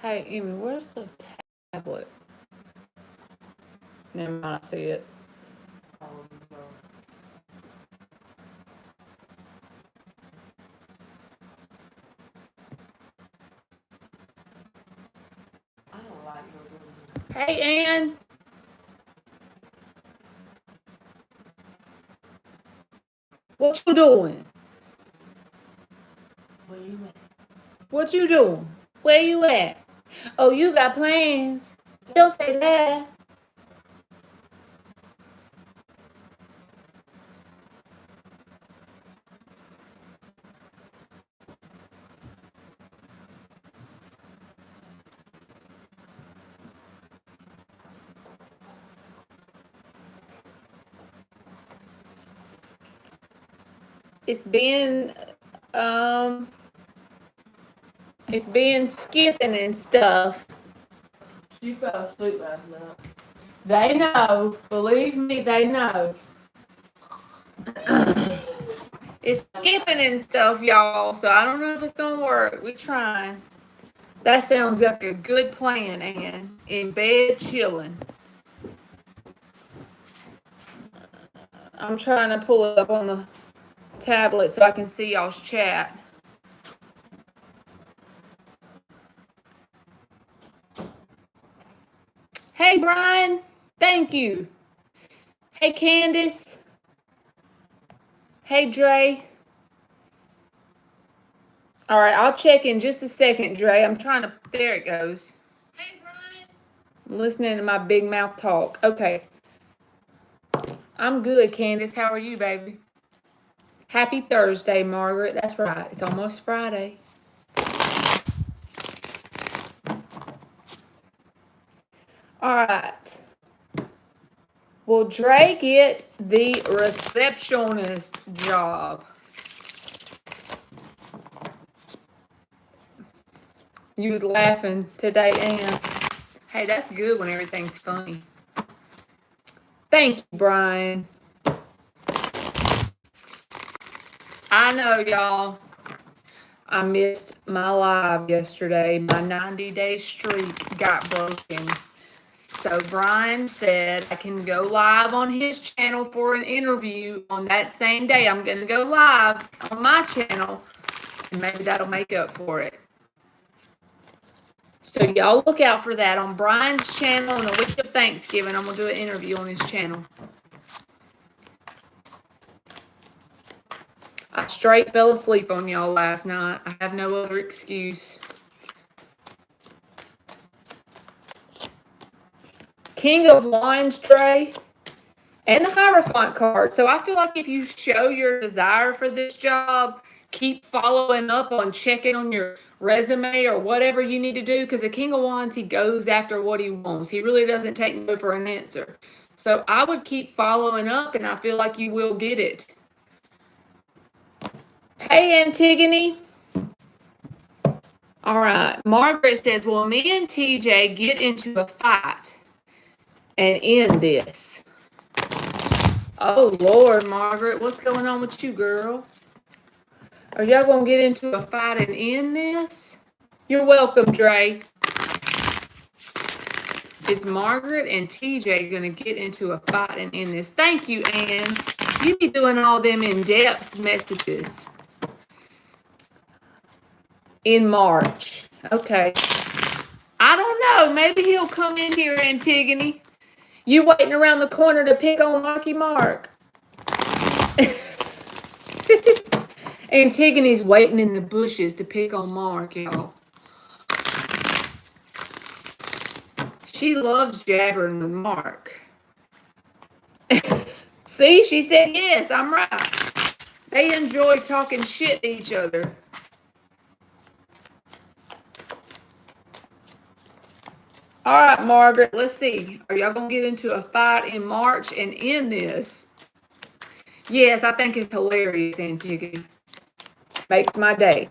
Hey, Amy, where's the tablet? Never mind, I see it. Hey, Ann. What you doing? Where you at? What you doing? Where you at? Oh, you got plans. Don't say that. It's been skipping and stuff. She fell asleep last night. They know. Believe me, they know. It's skipping and stuff, y'all, so I don't know if it's gonna work. We're trying. That sounds like a good plan, Ann. In bed chilling. I'm trying to pull it up on the tablet so I can see y'all's chat. Hey, Brian. Thank you. Hey, Candace. Hey, Dre. All right, I'll check in just a second, Dre. I'm trying to. There it goes. Hey, Brian. I'm listening to my big mouth talk. Okay. I'm good, Candace. How are you, baby? Happy Thursday, Margaret. That's right. It's almost Friday. All right. Will Dre get the receptionist job? You was laughing today, Ann. Hey, that's good when everything's funny. Thank you, Brian. I know, y'all. I missed my live yesterday. My 90-day streak got broken. So Brian said I can go live on his channel for an interview on that same day. I'm going to go live on my channel, and maybe that'll make up for it. So y'all look out for that on Brian's channel on the week of Thanksgiving. I'm going to do an interview on his channel. I straight fell asleep on y'all last night. I have no other excuse. King of Wands, Dre, and the Hierophant card. So I feel like if you show your desire for this job, keep following up on checking on your resume or whatever you need to do, because the King of Wands, he goes after what he wants. He really doesn't take no for an answer. So I would keep following up, and I feel like you will get it. Hey, Antigone. All right. Margaret says, well, me and TJ get into a fight and end this. Oh, Lord, Margaret, what's going on with you, girl? Are y'all going to get into a fight and end this? You're welcome, Dre. Is Margaret and TJ going to get into a fight and end this? Thank you, Ann. You be doing all them in-depth messages. In March. Okay. I don't know. Maybe he'll come in here, Antigone. You waiting around the corner to pick on Marky Mark. Antigone's waiting in the bushes to pick on Mark, y'all. She loves jabbering with Mark. See, she said yes, I'm right. They enjoy talking shit to each other. All right, Margaret, let's see. Are y'all going to get into a fight in March and end this? Yes, I think it's hilarious, Antigone. Makes my day.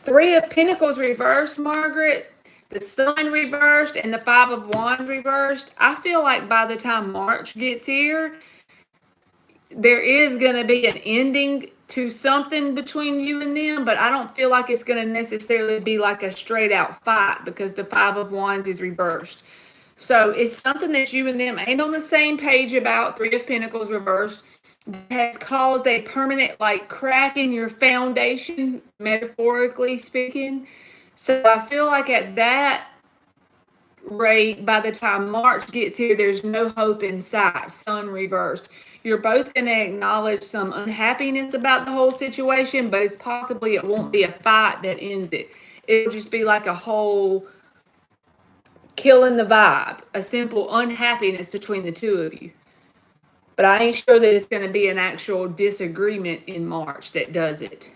Three of Pentacles reversed, Margaret. The Sun reversed and the Five of Wands reversed. I feel like by the time March gets here, there is going to be an ending to something between you and them, but I don't feel like it's going to necessarily be like a straight out fight because the Five of Wands is reversed. So it's something that you and them ain't on the same page about. Three of Pentacles reversed has caused a permanent like crack in your foundation, metaphorically speaking. So I feel like at that rate, by the time March gets here, there's no hope in sight. Sun reversed. You're both going to acknowledge some unhappiness about the whole situation, but it's possibly it won't be a fight that ends it. It'll just be like a whole killing the vibe, a simple unhappiness between the two of you. But I ain't sure that it's going to be an actual disagreement in March that does it.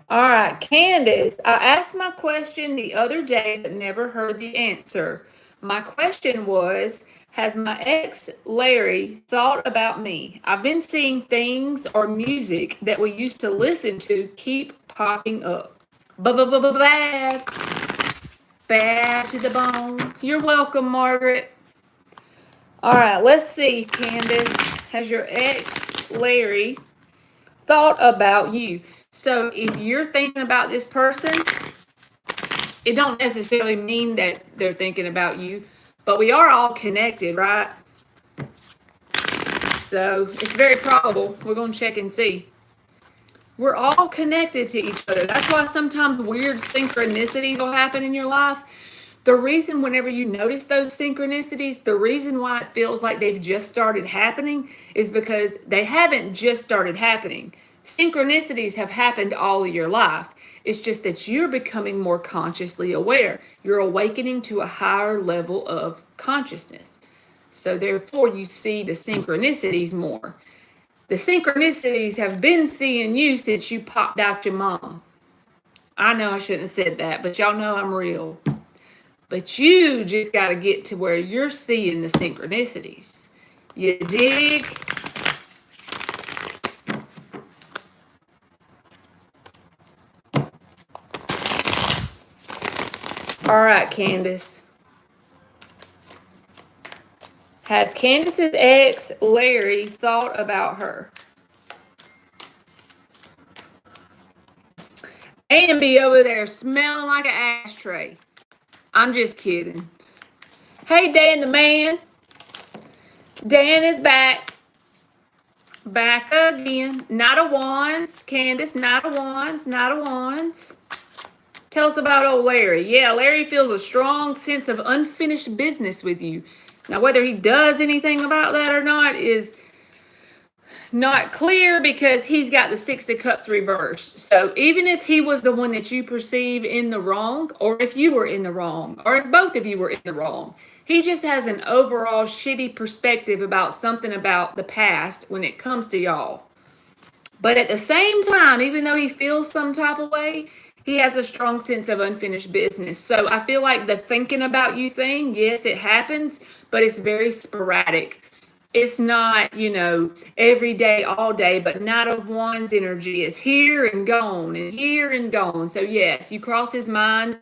All right, Candace, I asked my question the other day but never heard the answer. My question was, has my ex, Larry, thought about me? I've been seeing things or music that we used to listen to keep popping up. Bad. Bad to the bone. You're welcome, Margaret. All right, let's see, Candace. Has your ex, Larry, thought about you? So if you're thinking about this person, it don't necessarily mean that they're thinking about you, but we are all connected, right? So it's very probable. We're going to check and see. We're all connected to each other. That's why sometimes weird synchronicities will happen in your life. The reason whenever you notice those synchronicities, the reason why it feels like they've just started happening is because they haven't just started happening. Synchronicities have happened all of your life. It's just that you're becoming more consciously aware. You're awakening to a higher level of consciousness. So therefore, you see the synchronicities more. The synchronicities have been seeing you since you popped out your mom. I know I shouldn't have said that, but y'all know I'm real. But you just got to get to where you're seeing the synchronicities. You dig? All right, Candace. Has Candace's ex, Larry, thought about her? And be over there smelling like an ashtray. I'm just kidding. Hey, Dan the man. Dan is back. Back again. Knight of Wands. Candace, Knight of Wands. Knight of Wands. Tell us about old Larry. Yeah, Larry feels a strong sense of unfinished business with you. Now, whether he does anything about that or not is not clear because he's got the Six of Cups reversed. So even if he was the one that you perceive in the wrong, or if you were in the wrong, or if both of you were in the wrong, he just has an overall shitty perspective about something about the past when it comes to y'all. But at the same time, even though he feels some type of way, he has a strong sense of unfinished business. So I feel like the thinking about you thing, yes, it happens, but it's very sporadic. It's not, every day, all day, but Knight of Wands energy is here and gone and here and gone. So yes, you cross his mind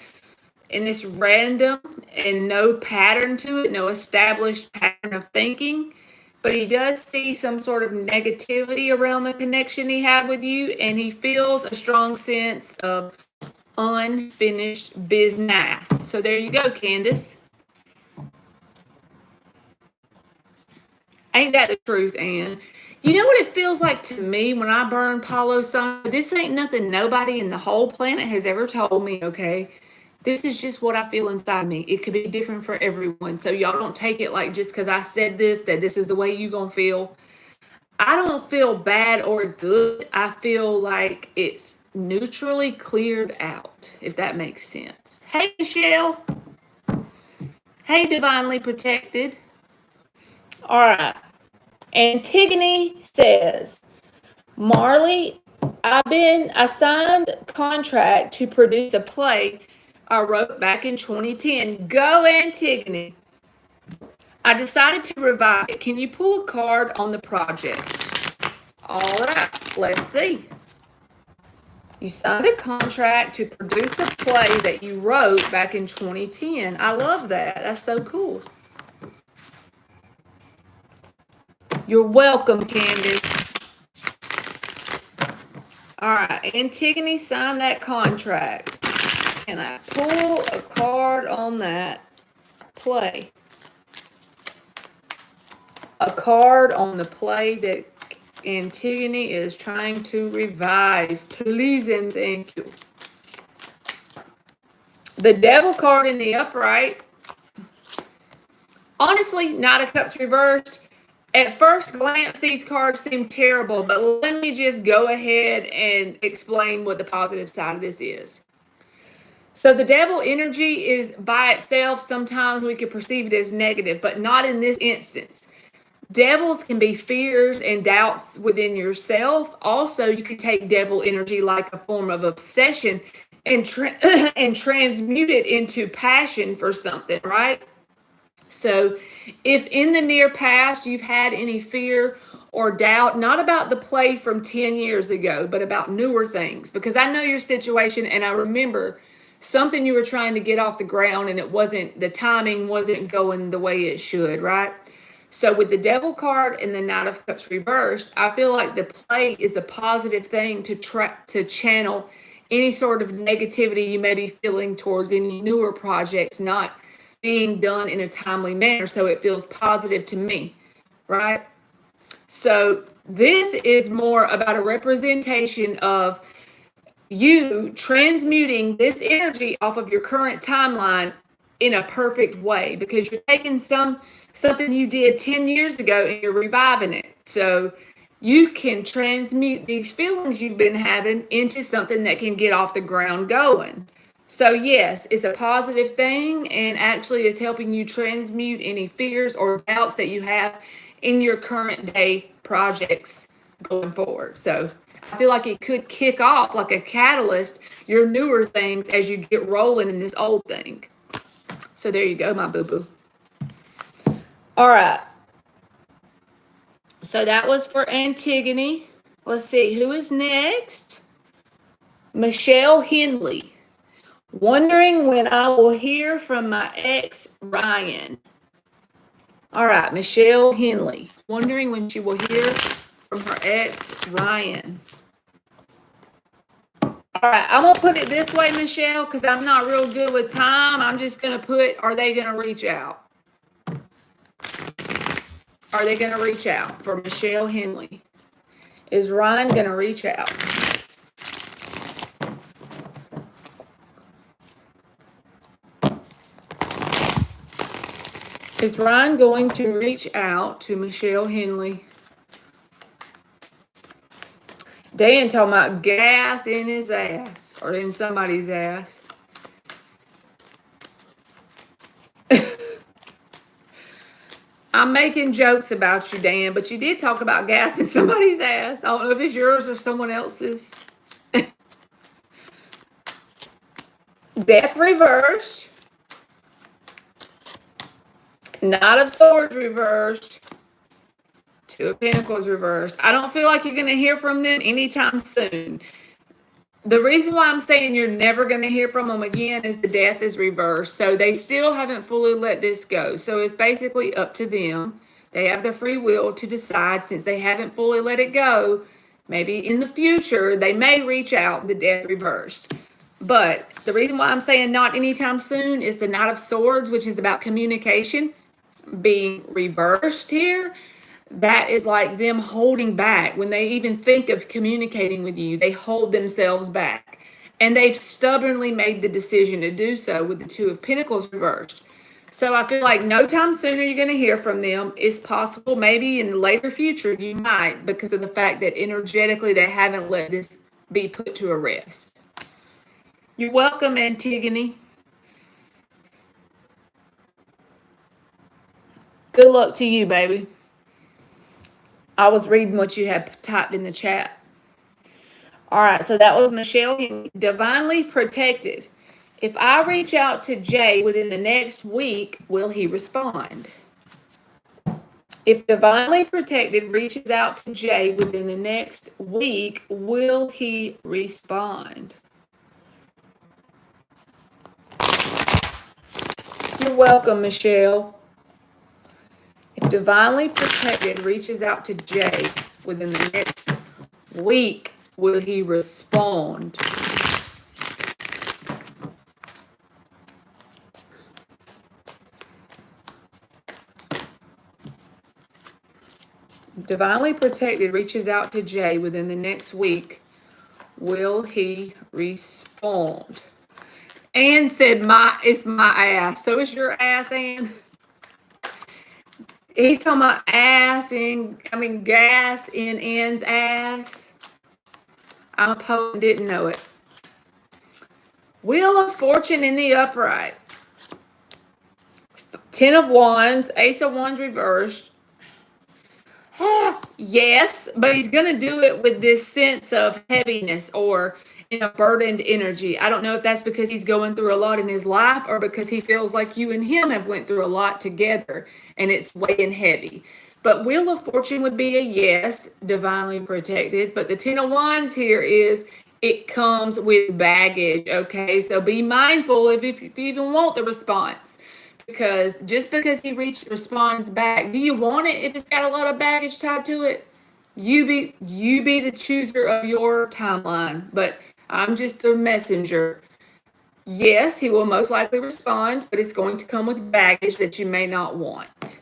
in this random and no pattern to it, no established pattern of thinking. But he does see some sort of negativity around the connection he had with you, and he feels a strong sense of unfinished business. So there you go, Candace. Ain't that the truth, Ann? You know what it feels like to me when I burn Palo Santo? This ain't nothing nobody in the whole planet has ever told me, okay? This is just what I feel inside me. It could be different for everyone. So y'all don't take it like just because I said this, that this is the way you gonna feel. I don't feel bad or good. I feel like it's neutrally cleared out, if that makes sense. Hey, Michelle. Hey, Divinely Protected. All right. Antigone says, Marley, I signed contract to produce a play I wrote back in 2010. Go, Antigone. I decided to revive it. Can you pull a card on the project? All right, let's see. You signed a contract to produce a play that you wrote back in 2010. I love that. That's so cool. You're welcome, Candace. All right, Antigone signed that contract. Can I pull a card on that play? A card on the play that Antigone is trying to revive. Please and thank you. The Devil card in the upright. Honestly, Knight of Cups reversed. At first glance, these cards seem terrible, but let me just go ahead and explain what the positive side of this is. So the Devil energy is by itself, sometimes we could perceive it as negative, but not in this instance. Devils can be fears and doubts within yourself. Also, you can take devil energy like a form of obsession and and transmute it into passion for something, right? So if in the near past you've had any fear or doubt, not about the play from 10 years ago, but about newer things, because I know your situation and I remember something you were trying to get off the ground and the timing wasn't going the way it should, right? So with the Devil card and the Knight of Cups reversed, I feel like the play is a positive thing to channel any sort of negativity you may be feeling towards any newer projects not being done in a timely manner. So it feels positive to me, right? So this is more about a representation of you transmuting this energy off of your current timeline in a perfect way, because you're taking something you did 10 years ago and you're reviving it. So you can transmute these feelings you've been having into something that can get off the ground going. So yes, it's a positive thing and actually is helping you transmute any fears or doubts that you have in your current day projects going forward. So I feel like it could kick off like a catalyst your newer things as you get rolling in this old thing. So there you go, my boo-boo. All right. So that was for Antigone. Let's see, who is next? Michelle Henley. Wondering when I will hear from my ex, Ryan. All right, Michelle Henley. Wondering when she will hear from her ex, Ryan. All right, I'm going to put it this way, Michelle, because I'm not real good with time. I'm just going to put, are they going to reach out? Are they going to reach out for Michelle Henley? Is Ryan going to reach out? Is Ryan going to reach out to Michelle Henley? Dan talking about gas in his ass or in somebody's ass. I'm making jokes about you, Dan, but you did talk about gas in somebody's ass. I don't know if it's yours or someone else's. Death reversed. Knight of Swords reversed. Two of Pentacles reversed. I don't feel like you're going to hear from them anytime soon. The reason why I'm saying you're never going to hear from them again is the Death is reversed. So they still haven't fully let this go. So it's basically up to them. They have the free will to decide, since they haven't fully let it go. Maybe in the future, they may reach out, the Death reversed. But the reason why I'm saying not anytime soon is the Knight of Swords, which is about communication, being reversed here. That is like them holding back. When they even think of communicating with you, they hold themselves back. And they've stubbornly made the decision to do so with the Two of Pentacles reversed. So I feel like no time sooner you're going to hear from them. It's possible maybe in the later future you might, because of the fact that energetically they haven't let this be put to a rest. You're welcome, Antigone. Good luck to you, baby. I was reading what you had typed in the chat. All right, so that was Michelle. Divinely protected. If I reach out to Jay within the next week, will he respond? If divinely protected reaches out to Jay within the next week, will he respond? You're welcome, Michelle. If divinely protected reaches out to Jay within the next week, will he respond? If divinely protected reaches out to Jay within the next week, will he respond? Ann said, it's my ass. So is your ass, Ann? He's talking about gas in Ann's ass. I'm a poet and didn't know it. Wheel of Fortune in the upright. 10 of Wands, Ace of Wands reversed. Yes, but he's going to do it with this sense of heaviness or in a burdened energy. I don't know if that's because he's going through a lot in his life or because he feels like you and him have went through a lot together and it's weighing heavy. But Wheel of Fortune would be a yes, divinely protected. But the 10 of Wands here is it comes with baggage, okay? So be mindful if you even want the response. Because just because he responds back, do you want it if it's got a lot of baggage tied to it? You be the chooser of your timeline, but I'm just the messenger. Yes, he will most likely respond, but it's going to come with baggage that you may not want.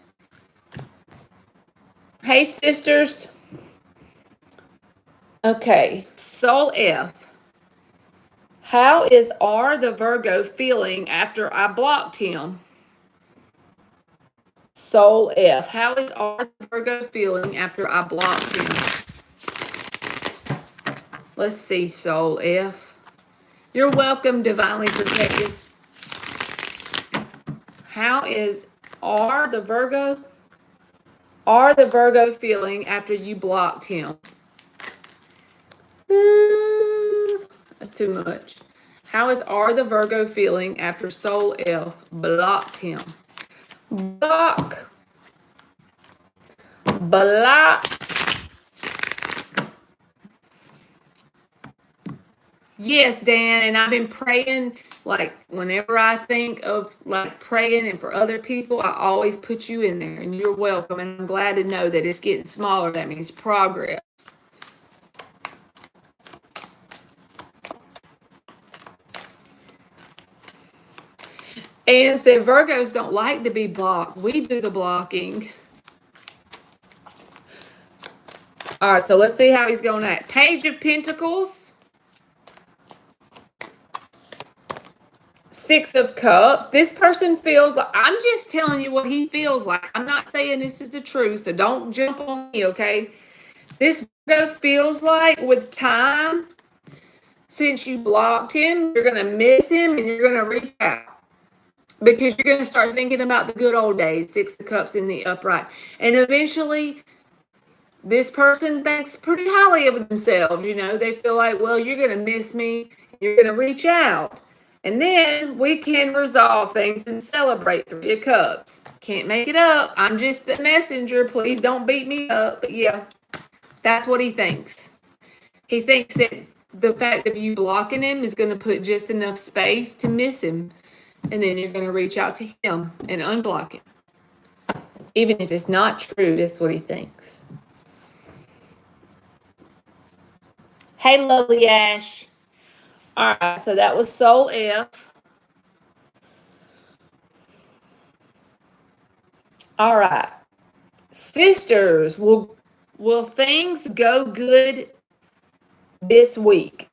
Hey, sisters. Okay, Soul F. How is R the Virgo feeling after I blocked him? Soul F. How is R the Virgo feeling after I blocked him? Let's see, Soul F. You're welcome, divinely protected. How is R the Virgo feeling after you blocked him? That's too much. How is R the Virgo feeling after Soul F blocked him? Block. Yes, Dan, and I've been praying, like, whenever I think of, like, praying and for other people, I always put you in there, and you're welcome, and I'm glad to know that it's getting smaller. That means progress. And said, Virgos don't like to be blocked. We do the blocking. All right, so let's see how he's going to act. Page of Pentacles. 6 of Cups. This person feels like, I'm just telling you what he feels like. I'm not saying this is the truth, so don't jump on me, okay? This Virgo feels like with time, since you blocked him, you're going to miss him and you're going to reach out. Because you're going to start thinking about the good old days, 6 of Cups in the upright. And eventually, this person thinks pretty highly of themselves. You know, they feel like, well, you're going to miss me. You're going to reach out. And then we can resolve things and celebrate 3 of Cups. Can't make it up. I'm just a messenger. Please don't beat me up. But yeah, that's what he thinks. He thinks that the fact of you blocking him is going to put just enough space to miss him. And then you're going to reach out to him and unblock him. Even if it's not true, that's what he thinks. Hey, lovely Ash. All right, so that was Soul F. All right. Sisters, will things go good this week?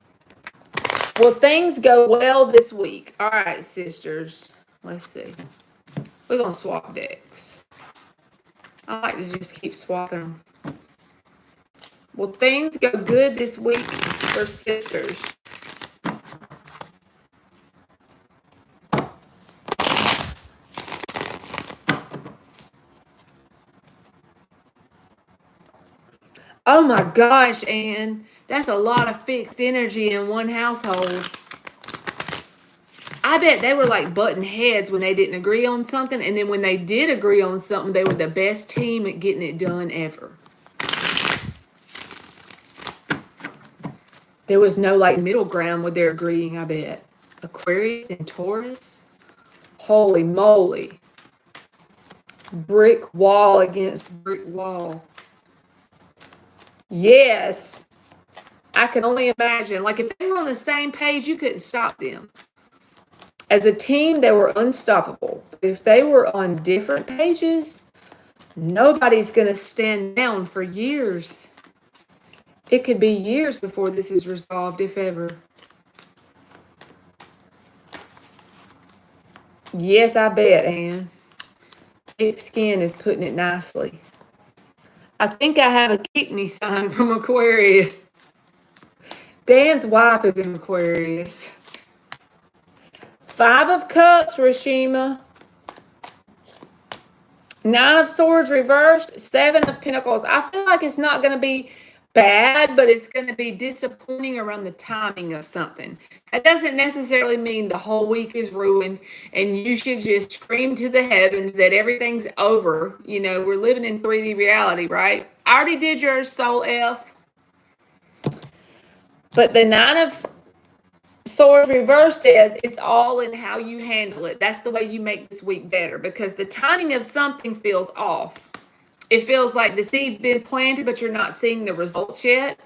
Will things go well this week? All right, sisters. Let's see. We're going to swap decks. I like to just keep swapping them. Will things go good this week for sisters? Oh my gosh, Ann. That's a lot of fixed energy in one household. I bet they were like button heads when they didn't agree on something, and then when they did agree on something, they were the best team at getting it done ever. There was no like middle ground with their agreeing, I bet. Aquarius and Taurus. Holy moly. Brick wall against brick wall. Yes. I can only imagine. Like if they were on the same page, you couldn't stop them. As a team, they were unstoppable. If they were on different pages, nobody's going to stand down for years. It could be years before this is resolved, if ever. Yes, I bet, Anne. Thick skin is putting it nicely. I think I have a kidney sign from Aquarius. Dan's wife is in Aquarius. 5 of Cups, Rashima. 9 of Swords reversed. 7 of Pentacles. I feel like it's not going to be bad, but it's going to be disappointing around the timing of something. That doesn't necessarily mean the whole week is ruined and you should just scream to the heavens that everything's over. You know, we're living in 3D reality, right? I already did yours, Soul F. But the 9 of Swords reverse says it's all in how you handle it. That's the way you make this week better, because the timing of something feels off. It feels like the seed's been planted, but you're not seeing the results yet.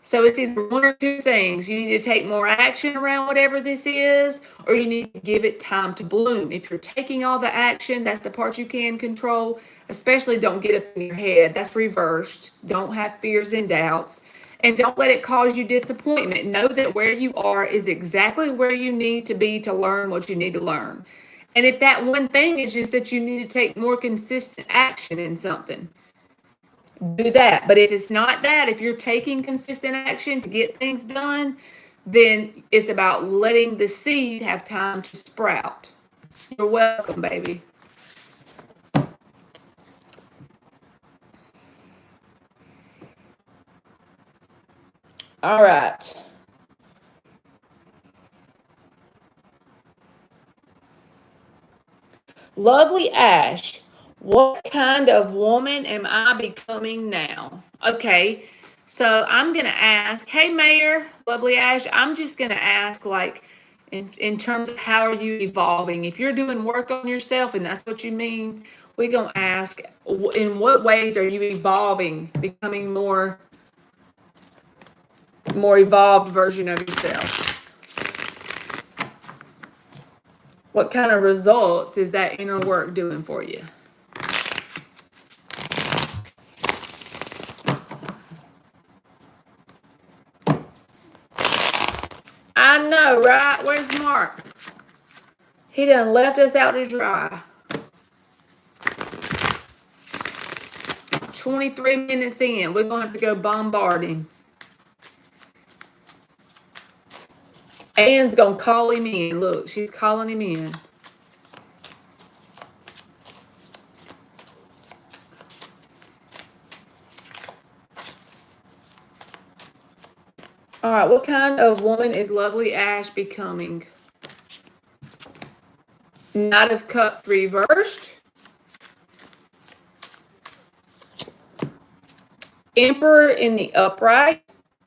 So it's either one or two things. You need to take more action around whatever this is, or you need to give it time to bloom. If you're taking all the action, that's the part you can control. Especially don't get up in your head. That's reversed. Don't have fears and doubts. And don't let it cause you disappointment. Know that where you are is exactly where you need to be to learn what you need to learn. And if that one thing is just that you need to take more consistent action in something, do that. But if it's not that, if you're taking consistent action to get things done, then it's about letting the seed have time to sprout. You're welcome, baby. All right. Lovely Ash, what kind of woman am I becoming now? Okay, so I'm going to ask, hey, Mayor, Lovely Ash, I'm just going to ask, like, in terms of how are you evolving? If you're doing work on yourself and that's what you mean, we're going to ask, in what ways are you evolving, becoming more evolved version of yourself? What kind of results is that inner work doing for you? I know, right? Where's Mark? He done left us out to dry. 23 minutes in. We're going to have to go bombard him. Anne's going to call him in. Look, she's calling him in. All right, what kind of woman is Lovely Ash becoming? Knight of Cups reversed. Emperor in the upright.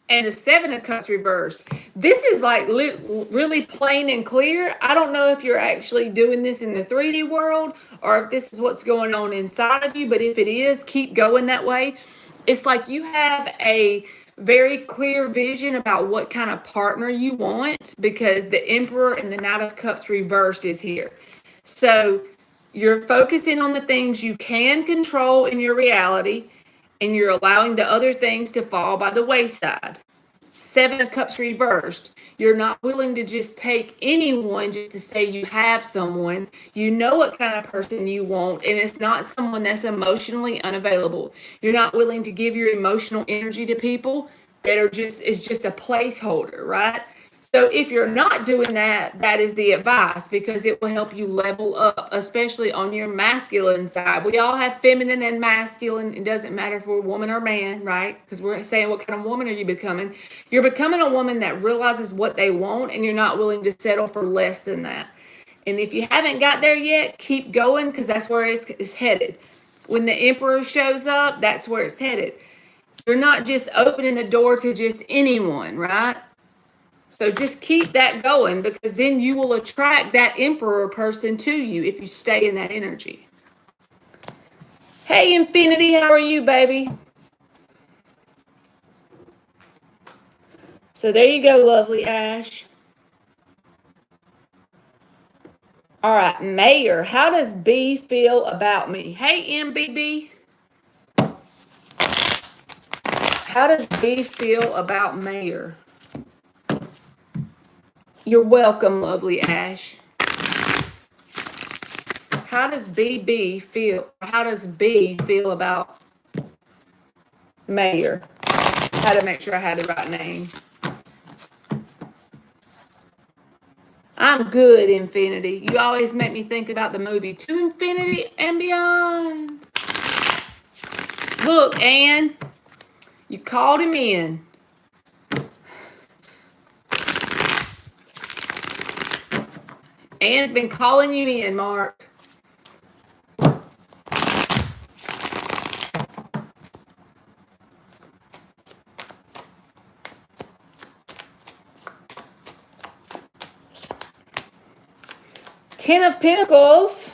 And the 7 of Cups reversed. This is like really plain and clear. I don't know if you're actually doing this in the 3D world or if this is what's going on inside of you. But if it is, keep going that way. It's like you have a very clear vision about what kind of partner you want, because the Emperor and the Knight of Cups reversed is here. So you're focusing on the things you can control in your reality, and you're allowing the other things to fall by the wayside. 7 of Cups reversed. You're not willing to just take anyone just to say you have someone. You know what kind of person you want, and it's not someone that's emotionally unavailable. You're not willing to give your emotional energy to people that are just a placeholder, right? So if you're not doing that, that is the advice, because it will help you level up, especially on your masculine side. We all have feminine and masculine. It doesn't matter if we're a woman or man, right? Because we're saying, what kind of woman are you becoming? You're becoming a woman that realizes what they want, and you're not willing to settle for less than that. And if you haven't got there yet, keep going, because that's where it's headed. When the emperor shows up, that's where it's headed. You're not just opening the door to just anyone, right? So just keep that going, because then you will attract that emperor person to you if you stay in that energy. Hey, Infinity, how are you, baby? So there you go, lovely Ash. All right, Mayor, how does B feel about me? Hey, MBB. How does B feel about Mayor? You're welcome, lovely Ash. How does BB feel? How does B feel about Mayor? How to make sure I had the right name. I'm good, Infinity. You always make me think about the movie To Infinity and Beyond. Look, Ann, you called him in. Ann's been calling you in, Mark. Ten of Pentacles,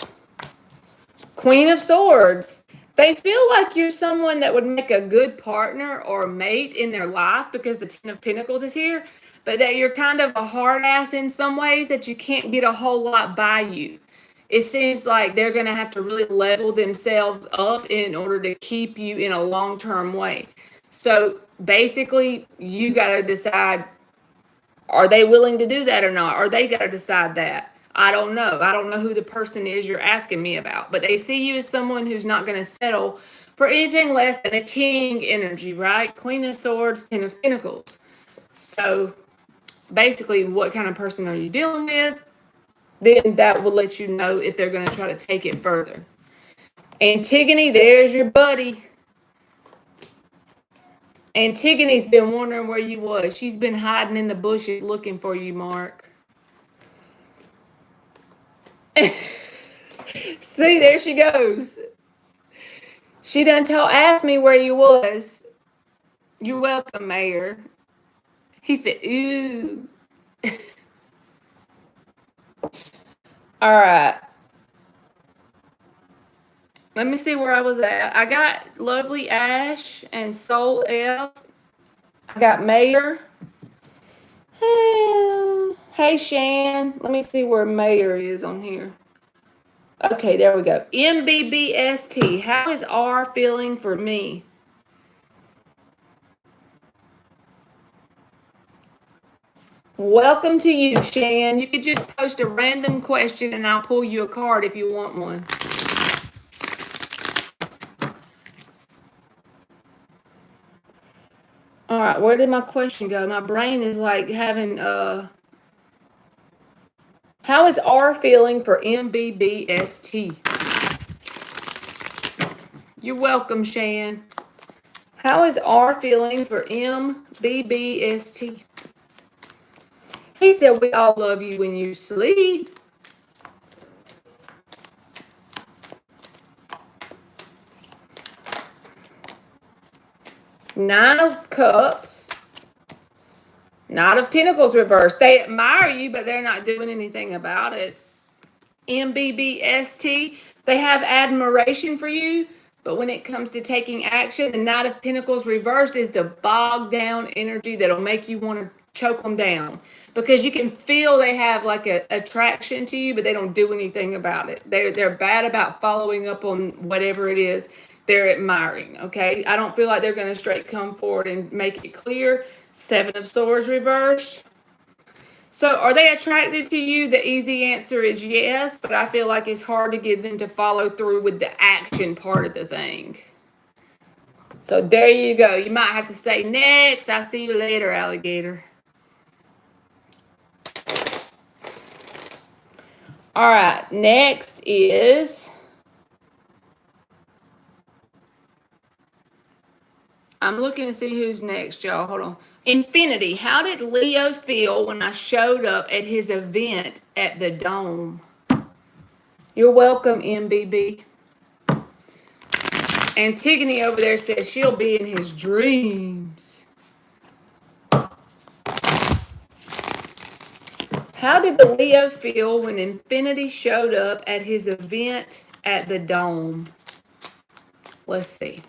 Queen of Swords. They feel like you're someone that would make a good partner or mate in their life, because the Ten of Pentacles is here, but that you're kind of a hard ass in some ways, that you can't get a whole lot by you. It seems like they're going to have to really level themselves up in order to keep you in a long-term way. So basically, you got to decide, are they willing to do that or not? Or they got to decide that. I don't know. I don't know who the person is you're asking me about, but they see you as someone who's not going to settle for anything less than a king energy, right? Queen of Swords, Ten of Pentacles. So basically, what kind of person are you dealing with? Then that will let you know if they're going to try to take it further. Antigone, there's your buddy. Antigone's been wondering where you was. She's been hiding in the bushes looking for you, Mark. See, there she goes. She done asked me where you was. You're welcome, Mayor. He said, ooh. All right. Let me see where I was at. I got Lovely Ash and Soul F. I got Mayor. Hey, Shan. Let me see where Mayor is on here. Okay, there we go. MBBST. How is R feeling for me? Welcome to you, Shan. You could just post a random question and I'll pull you a card if you want one. All right, where did my question go? My brain is like having how is R feeling for MBBST? You're welcome, Shan. How is R feeling for MBBST? He said, we all love you when you sleep. Nine of Cups. Knight of Pentacles reversed. They admire you, but they're not doing anything about it. MBBST. They have admiration for you, but when it comes to taking action, the Knight of Pentacles reversed is the bogged down energy that'll make you want to choke them down, because you can feel they have like a attraction to you, but they don't do anything about it. They're bad about following up on whatever it is they're admiring. Okay, I don't feel like they're going to straight come forward and make it clear. Seven of Swords reversed. So are they attracted to you? The easy answer is yes, but I feel like it's hard to get them to follow through with the action part of the thing. So there you go. You might have to say, next. I'll see you later, alligator. All right, next is, I'm looking to see who's next, y'all. Hold on. Infinity, how did Leo feel when I showed up at his event at the Dome? You're welcome, MBB. Antigone over there says she'll be in his dreams. How did the Leo feel when Infinity showed up at his event at the Dome? Let's see.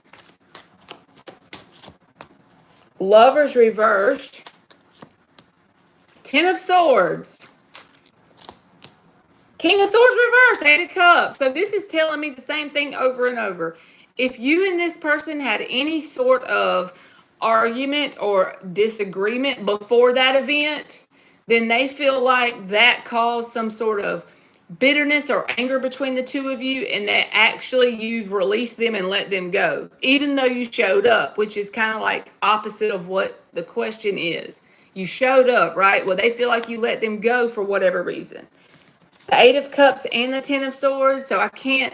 Lovers reversed. Ten of Swords. King of Swords reversed. Eight of Cups. So this is telling me the same thing over and over. If you and this person had any sort of argument or disagreement before that event, then they feel like that caused some sort of bitterness or anger between the two of you, and that actually you've released them and let them go, even though you showed up, which is kind of like opposite of what the question is. You showed up, right? Well, they feel like you let them go for whatever reason. The Eight of Cups and the Ten of Swords, so I can't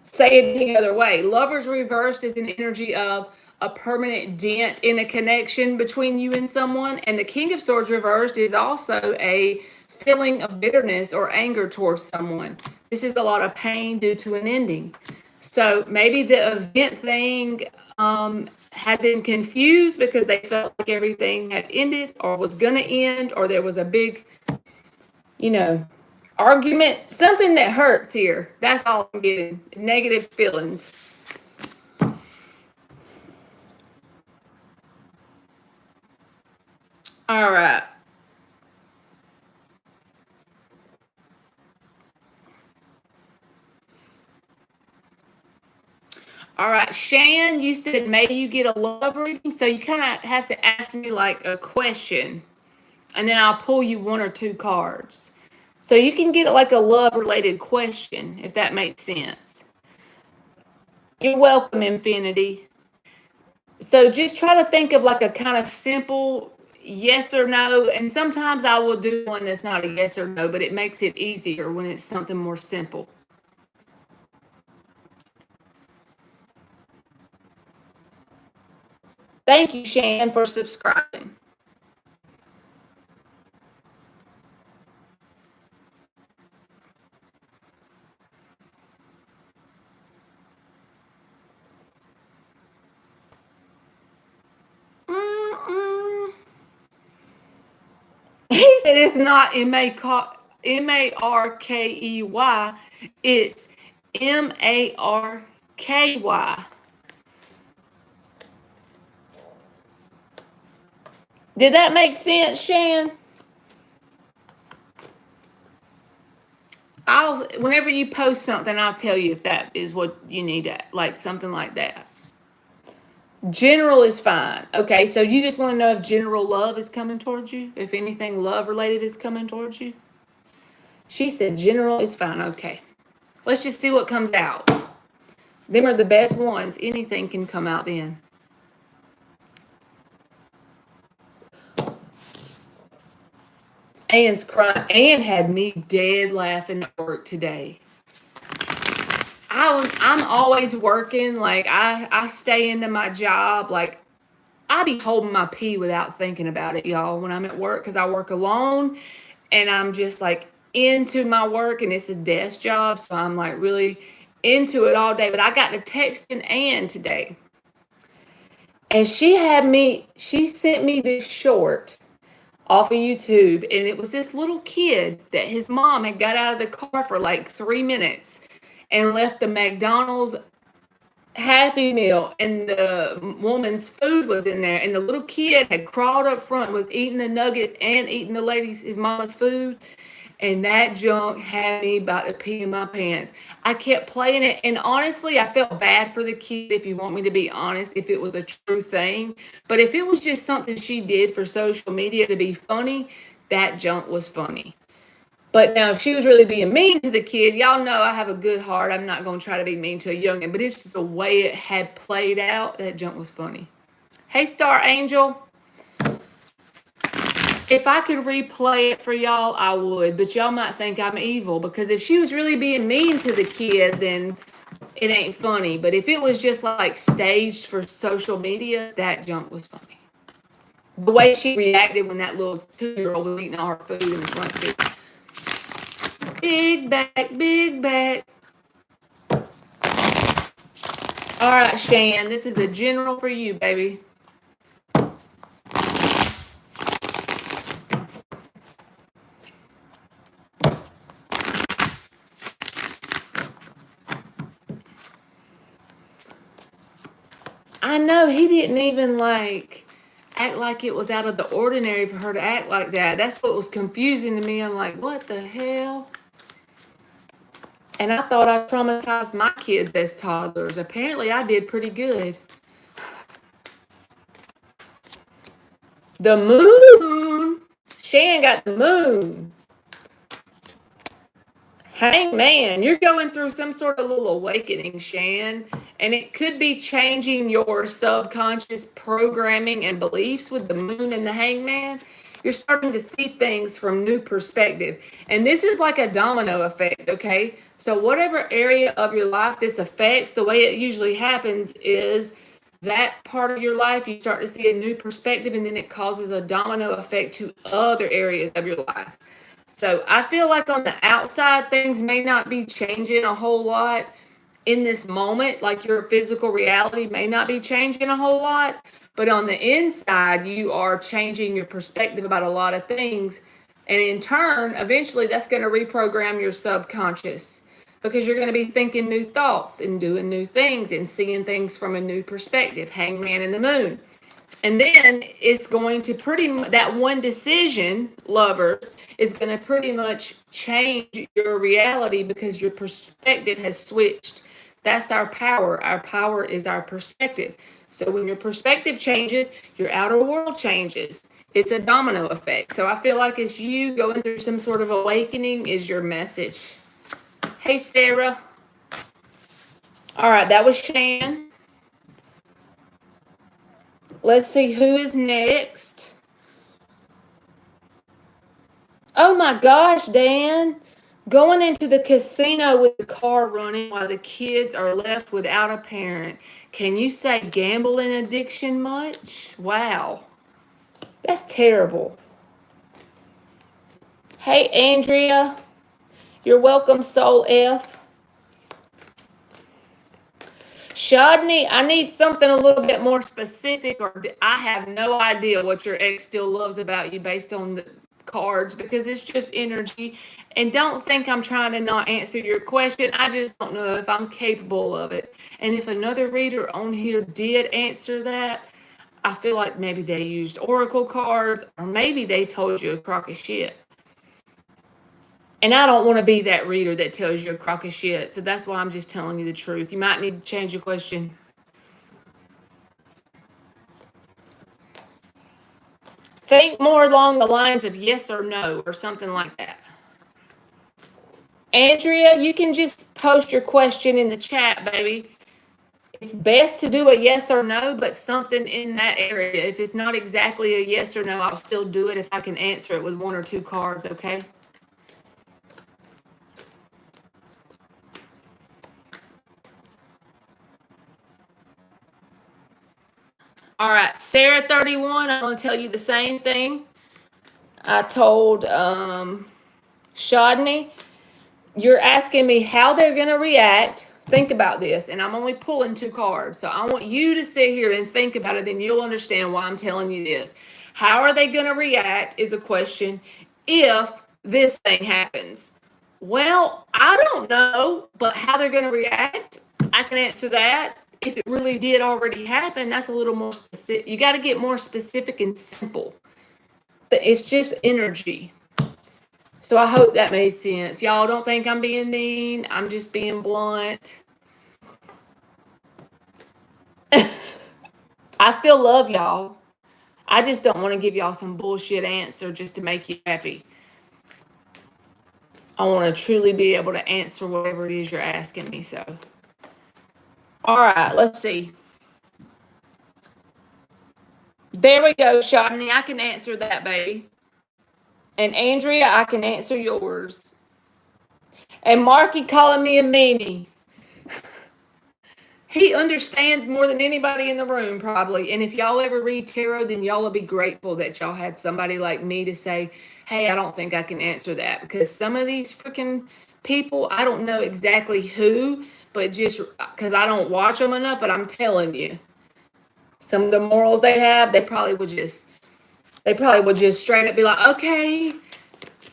say it any other way. Lovers reversed is an energy of a permanent dent in a connection between you and someone, and the King of Swords reversed is also a feeling of bitterness or anger towards someone. This is a lot of pain due to an ending. So maybe the event thing had them confused because they felt like everything had ended or was going to end, or there was a big, argument, something that hurts here. That's all I'm getting. Negative feelings. All right. All right, Shan, you said maybe you get a love reading, so you kind of have to ask me like a question, and then I'll pull you one or two cards. So you can get like a love-related question, if that makes sense. You're welcome, Infinity. So just try to think of like a kind of simple yes or no, and sometimes I will do one that's not a yes or no, but it makes it easier when it's something more simple. Thank you, Shan, for subscribing. He said it's not M-A-R-K-E-Y, it's M-A-R-K-Y. Did that make sense, Shan? Whenever you post something, I'll tell you if that is what you need, like something like that. General is fine. Okay, so you just want to know if general love is coming towards you? If anything love related is coming towards you? She said general is fine. Okay. Let's just see what comes out. Them are the best ones. Anything can come out then. Ann's crying. Ann had me dead laughing at work today. I'm always working. Like I stay into my job. Like I be holding my pee without thinking about it, y'all, when I'm at work, because I work alone and I'm just like into my work, and it's a desk job. So I'm like really into it all day. But I got to texting Ann today, and she sent me this short off of YouTube, and it was this little kid that his mom had got out of the car for like 3 minutes and left the McDonald's Happy Meal, and the woman's food was in there, and the little kid had crawled up front, was eating the nuggets and eating his mama's food, and that junk had me about to pee in my pants. I kept playing it, and honestly, I felt bad for the kid, if you want me to be honest, if it was a true thing. But if it was just something she did for social media to be funny, that junk was funny. But now, if she was really being mean to the kid, y'all know I have a good heart. I'm not going to try to be mean to a youngin', but it's just the way it had played out. That junk was funny. Hey, Star Angel. If I could replay it for y'all, I would, but y'all might think I'm evil because if she was really being mean to the kid, then it ain't funny. But if it was just like staged for social media, that junk was funny. The way she reacted when that little 2-year-old was eating all her food in the front seat. Big back, big back. All right, Shan, this is a general for you, baby. I know he didn't even act like it was out of the ordinary for her to act like that. That's what was confusing to me. I'm like, what the hell? And I thought I traumatized my kids as toddlers. Apparently, I did pretty good. The moon. Shan got the moon. Hangman, you're going through some sort of little awakening, Shan, and it could be changing your subconscious programming and beliefs with the moon and the hangman. You're starting to see things from new perspective. And this is like a domino effect, okay? So whatever area of your life this affects, the way it usually happens is that part of your life, you start to see a new perspective, and then it causes a domino effect to other areas of your life. So I feel like on the outside, things may not be changing a whole lot in this moment. Like your physical reality may not be changing a whole lot, but on the inside, you are changing your perspective about a lot of things. And in turn, eventually that's going to reprogram your subconscious because you're going to be thinking new thoughts and doing new things and seeing things from a new perspective. Hangman and the moon. And then it's going to that one decision, lovers, is going to pretty much change your reality because your perspective has switched. That's our power. Our power is our perspective. So when your perspective changes, your outer world changes. It's a domino effect. So I feel like it's you going through some sort of awakening is your message. Hey, Sarah. All right, that was Shan. Let's see who is next. Oh my gosh, Dan. Going into the casino with the car running while the kids are left without a parent. Can you say gambling addiction much? Wow. That's terrible. Hey, Andrea. You're welcome, Soul F. Shodney, I need something a little bit more specific, or I have no idea what your ex still loves about you based on the cards because it's just energy. And don't think I'm trying to not answer your question. I just don't know if I'm capable of it. And if another reader on here did answer that, I feel like maybe they used oracle cards or maybe they told you a crock of shit. And I don't want to be that reader that tells you a crock of shit. So that's why I'm just telling you the truth. You might need to change your question. Think more along the lines of yes or no or something like that. Andrea, you can just post your question in the chat, baby. It's best to do a yes or no, but something in that area. If it's not exactly a yes or no, I'll still do it if I can answer it with 1 or 2 cards, okay? All right, Sarah 31, I'm going to tell you the same thing I told Shodney. You're asking me how they're going to react. Think about this, and I'm only pulling 2 cards. So I want you to sit here and think about it, then you'll understand why I'm telling you this. How are they going to react is a question if this thing happens. Well, I don't know, but how they're going to react, I can answer that. If it really did already happen, that's a little more specific. You got to get more specific and simple. But it's just energy. So I hope that made sense. Y'all don't think I'm being mean. I'm just being blunt. I still love y'all. I just don't want to give y'all some bullshit answer just to make you happy. I want to truly be able to answer whatever it is you're asking me. So, all right, let's see. There we go, Shodney. I can answer that, baby. And Andrea, I can answer yours. And Marky calling me a meanie. He understands more than anybody in the room, probably. And if y'all ever read tarot, then y'all will be grateful that y'all had somebody like me to say, hey, I don't think I can answer that. Because some of these freaking people, I don't know exactly who, but just because I don't watch them enough, but I'm telling you, some of the morals they have, they probably would just straight up be like, okay,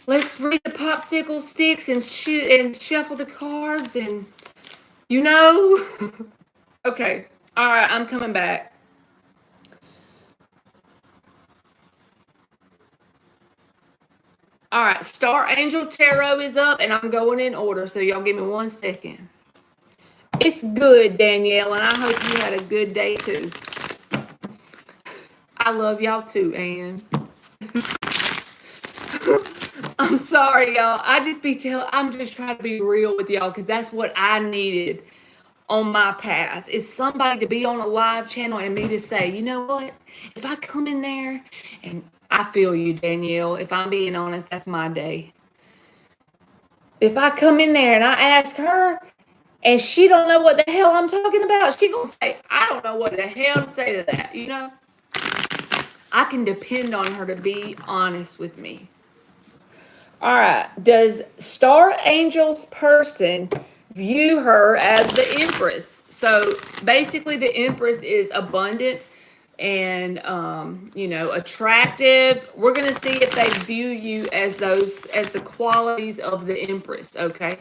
let's read the popsicle sticks and shuffle the cards and you know. Okay. All right, I'm coming back. All right, Star Angel Tarot is up, and I'm going in order, so y'all give me 1 second. It's good, Danielle, and I hope you had a good day, too. I love y'all, too, Ann. I'm sorry, y'all. I'm just trying to be real with y'all, because that's what I needed on my path, is somebody to be on a live channel and me to say, you know what, if I come in there, and I feel you, Danielle, if I'm being honest, that's my day. If I come in there and I ask her and she don't know what the hell I'm talking about, she gonna say, I don't know what the hell to say to that, you know? I can depend on her to be honest with me. All right, does Star Angel's person view her as the Empress? So basically the Empress is abundant and attractive. We're gonna see if they view you as the qualities of the Empress, okay?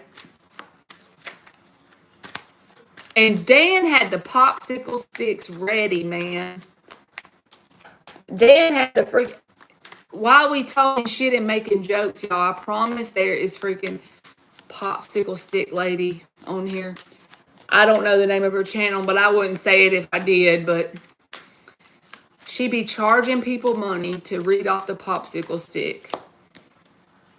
And Dan had the popsicle sticks ready, man. Dan had the freaking, while we talking shit and making jokes, y'all, I promise there is freaking popsicle stick lady on here. I don't know the name of her channel, but I wouldn't say it if I did, but she be charging people money to read off the popsicle stick.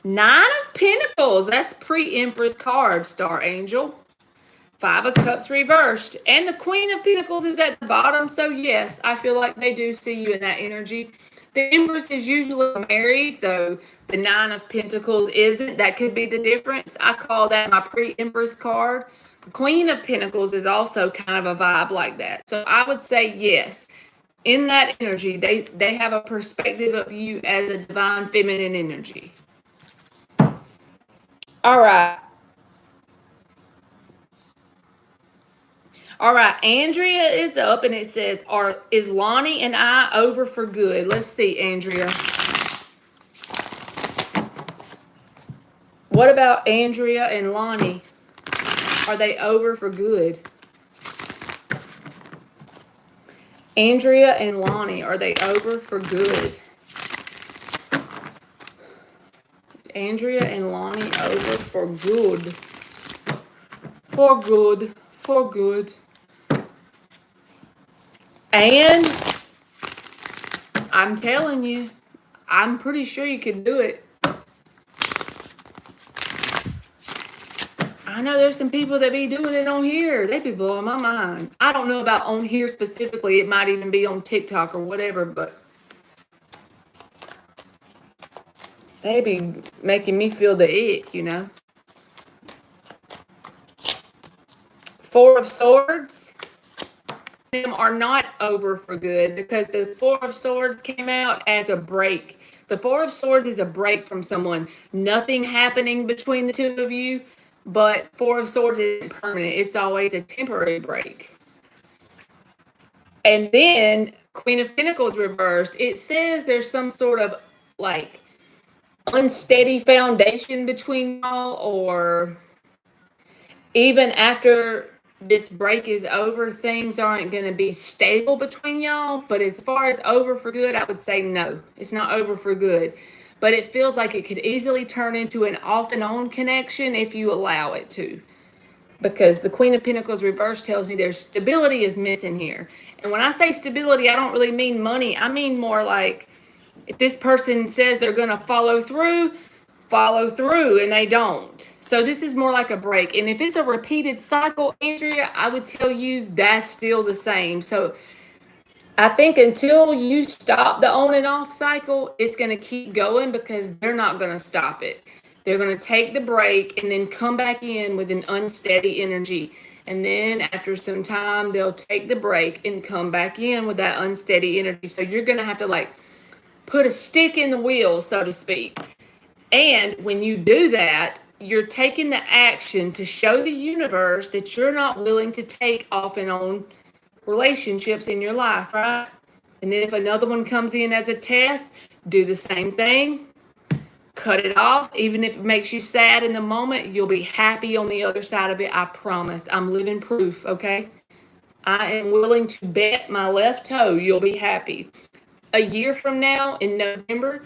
9 of Pentacles. That's pre-Empress card, Star Angel. 5 of Cups reversed. And the Queen of Pentacles is at the bottom. So, yes, I feel like they do see you in that energy. The Empress is usually married, so the 9 of Pentacles isn't. That could be the difference. I call that my pre-Empress card. The Queen of Pentacles is also kind of a vibe like that. So, I would say yes. In that energy, they have a perspective of you as a divine feminine energy. All right. All right, Andrea is up, and it says, is Lonnie and I over for good? Let's see, Andrea. What about Andrea and Lonnie? Are they over for good? Andrea and Lonnie, are they over for good? Is Andrea and Lonnie over for good? For good. For good. And I'm telling you, I'm pretty sure you can do it. I know there's some people that be doing it on here. They be blowing my mind. I don't know about on here specifically. It might even be on TikTok or whatever, but they be making me feel the ick, you know. 4 of Swords. Them are not over for good because the 4 of Swords came out as a break. The 4 of Swords is a break from someone. Nothing happening between the two of you, but 4 of Swords isn't permanent. It's always a temporary break. And then Queen of Pentacles reversed. It says there's some sort of like unsteady foundation between y'all, or even after this break is over, things aren't going to be stable between y'all. But as far as over for good, I would say no, it's not over for good. But it feels like it could easily turn into an off and on connection if you allow it to. Because the Queen of Pentacles reverse tells me there's stability is missing here. And when I say stability, I don't really mean money. I mean more like if this person says they're going to follow through, and they don't. So this is more like a break. And if it's a repeated cycle, Andrea, I would tell you that's still the same. So I think until you stop the on and off cycle, it's going to keep going because they're not going to stop it. They're going to take the break and then come back in with an unsteady energy. And then after some time, they'll take the break and come back in with that unsteady energy. So you're going to have to like put a stick in the wheel, so to speak. And when you do that, you're taking the action to show the universe that you're not willing to take off and on relationships in your life, right? And then if another one comes in as a test, do the same thing. Cut it off. Even if it makes you sad in the moment, you'll be happy on the other side of it. I promise. I'm living proof, okay? I am willing to bet my left toe you'll be happy. A year from now, in November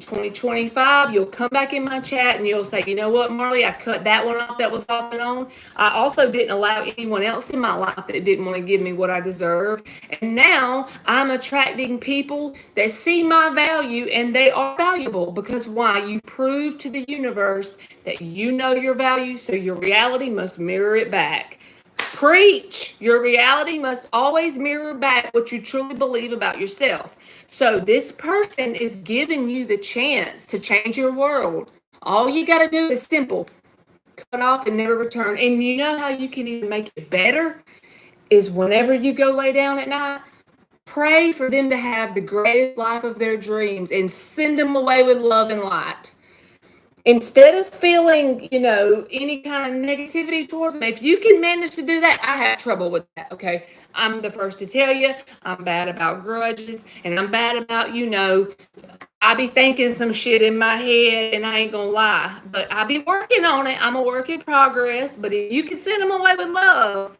2025, you'll come back in my chat and you'll say, you know what, Marley, I cut that one off that was off and on. I also didn't allow anyone else in my life that didn't want to give me what I deserve. And now I'm attracting people that see my value and they are valuable because why? You prove to the universe that you know your value, so your reality must mirror it back. Preach. Your reality must always mirror back what you truly believe about yourself. So this person is giving you the chance to change your world. All you got to do is simple. Cut off and never return. And you know how you can even make it better? Is whenever you go lay down at night, pray for them to have the greatest life of their dreams and send them away with love and light. Instead of feeling, any kind of negativity towards them, if you can manage to do that, I have trouble with that, okay? I'm the first to tell you, I'm bad about grudges, and I'm bad about, I be thinking some shit in my head, and I ain't gonna lie, but I be working on it. I'm a work in progress, but if you can send them away with love,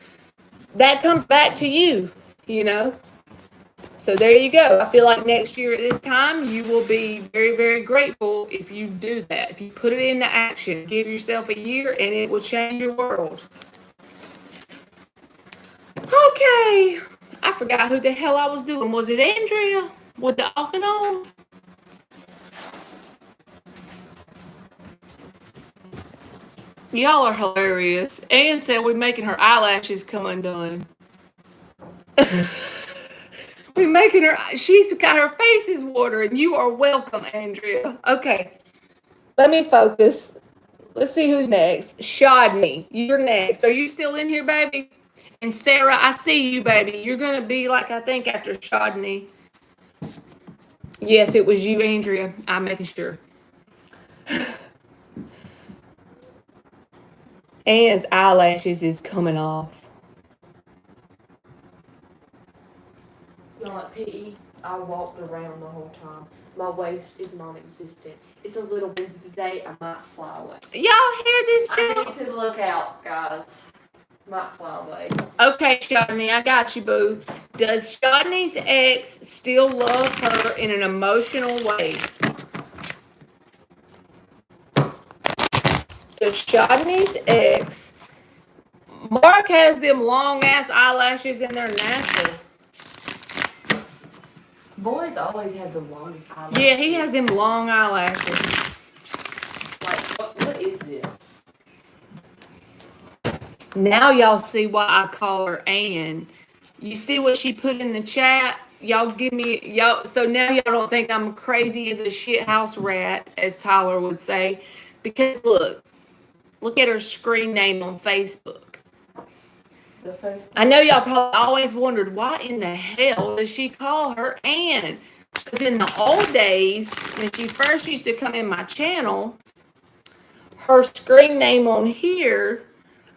that comes back to you, So there you go. I feel like next year at this time, you will be very, very grateful if you do that. If you put it into action, give yourself a year and it will change your world. Okay. I forgot who the hell I was doing. Was it Andrea with the off and on? Y'all are hilarious. Ann said we're making her eyelashes come undone. We're making her, she's got her face is watering. You are welcome, Andrea. Okay, let me focus. Let's see who's next. Shodney, you're next. Are you still in here, baby? And Sarah, I see you, baby. You're going to be like, I think, after Shodney. Yes, it was you, Andrea. I'm making sure. Ann's eyelashes is coming off. Y'all at PE, I walked around the whole time. My waist is non-existent. It's a little busy today. I might fly away. Y'all hear this, I Jill? need to look out, guys. Might fly away. Okay, Shodney, I got you, boo. Does Shodney's ex still love her in an emotional way? Does Shodney's ex... Mark has them long-ass eyelashes and they're natural. Boys always have the longest eyelashes. Yeah, he has them long eyelashes. Like, what is this? Now y'all see why I call her Ann. You see what she put in the chat? Y'all give me, so now y'all don't think I'm crazy as a shithouse rat, as Tyler would say. Because look at her screen name on Facebook. I know y'all probably always wondered, why in the hell does she call her Ann? Because in the old days, when she first used to come in my channel, her screen name on here,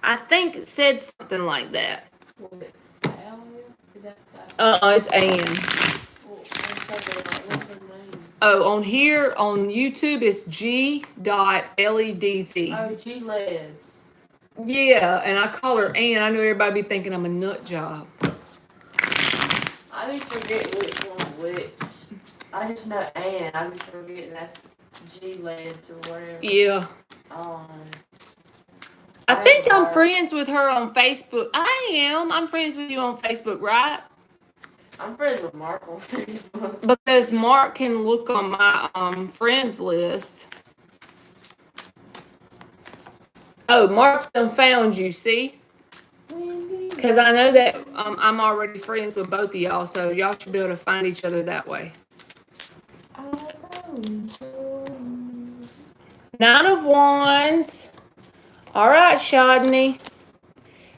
I think it said something like that. Was it Alia? Is that It's Ann. what's her name? Oh, on here, on YouTube, it's G.LEDZ. Oh, G-Leds. Yeah, and I call her Ann. I know everybody be thinking I'm a nut job. I just forget which one's which. I just know Ann. I just forget that's G-Leds or whatever. Yeah. I think I'm friends with her on Facebook. I am. I'm friends with you on Facebook, right? I'm friends with Mark on Facebook. Because Mark can look on my friends list. Oh, Mark's done found you, see? Because I know that I'm already friends with both of y'all, so y'all should be able to find each other that way. Nine of Wands. All right, Shodney.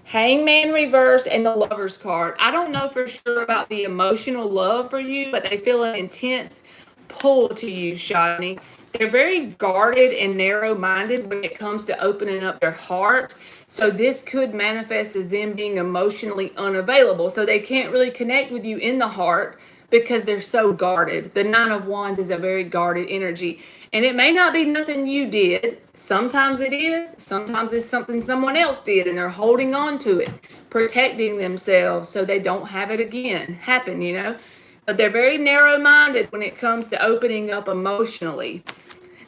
Hangman reversed and the Lover's card. I don't know for sure about the emotional love for you, but they feel an intense pull to you, Shodney. They're very guarded and narrow-minded when it comes to opening up their heart. So this could manifest as them being emotionally unavailable. So they can't really connect with you in the heart because they're so guarded. The Nine of Wands is a very guarded energy. And it may not be nothing you did. Sometimes it is. Sometimes it's something someone else did and they're holding on to it, protecting themselves so they don't have it again happen, you know. But they're very narrow-minded when it comes to opening up emotionally.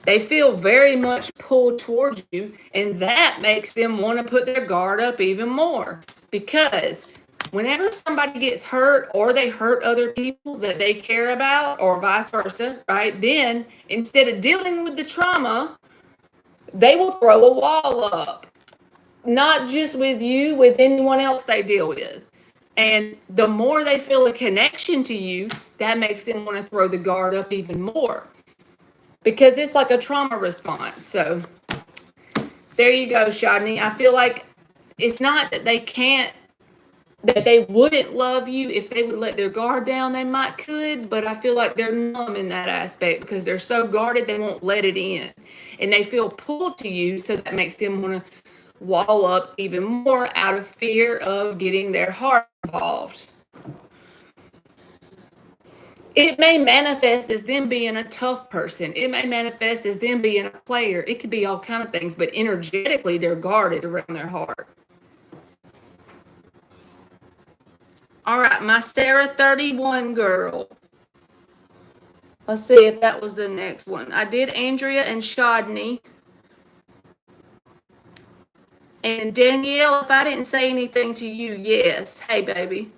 They feel very much pulled towards you, and that makes them want to put their guard up even more. Because whenever somebody gets hurt or they hurt other people that they care about, or vice versa, right? Then instead of dealing with the trauma, they will throw a wall up. Not just with you, with anyone else they deal with. And the more they feel a connection to you, that makes them want to throw the guard up even more. Because it's like a trauma response. So there you go, Shodney. I feel like it's not that they wouldn't love you. If they would let their guard down, they might could, but I feel like they're numb in that aspect because they're so guarded they won't let it in. And they feel pulled to you, so that makes them want to wall up even more out of fear of getting their heart involved. It may manifest as them being a tough person. It may manifest as them being a player. It could be all kind of things, but energetically, they're guarded around their heart. All right, my Sarah 31 girl. Let's see if that was the next one. I did Andrea and Shodney. And Danielle, if I didn't say anything to you, yes. Hey, baby.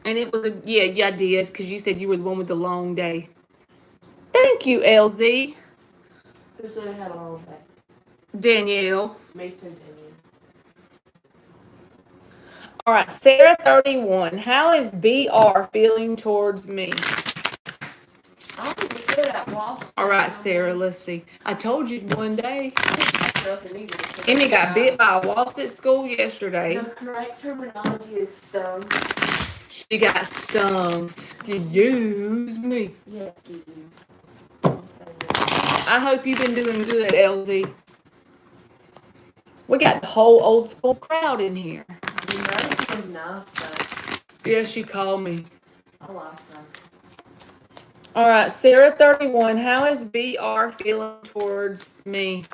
And it was yeah, I did, because you said you were the one with the long day. Thank you, LZ. Who said I had a long day? Danielle. Me too, Danielle. All right, Sarah 31. How is BR feeling towards me? I think we said that lost. All right, Sarah, let's see. I told you one day. Nothing either. Emmy got bit by a wasp at school yesterday. The correct terminology is stung. She got stung. Excuse me. Yeah, excuse me. I hope you've been doing good, LZ. We got the whole old school crowd in here. You know, she was nice though. Yeah, she called me. I like her. All right, Sarah 31. How is BR feeling towards me?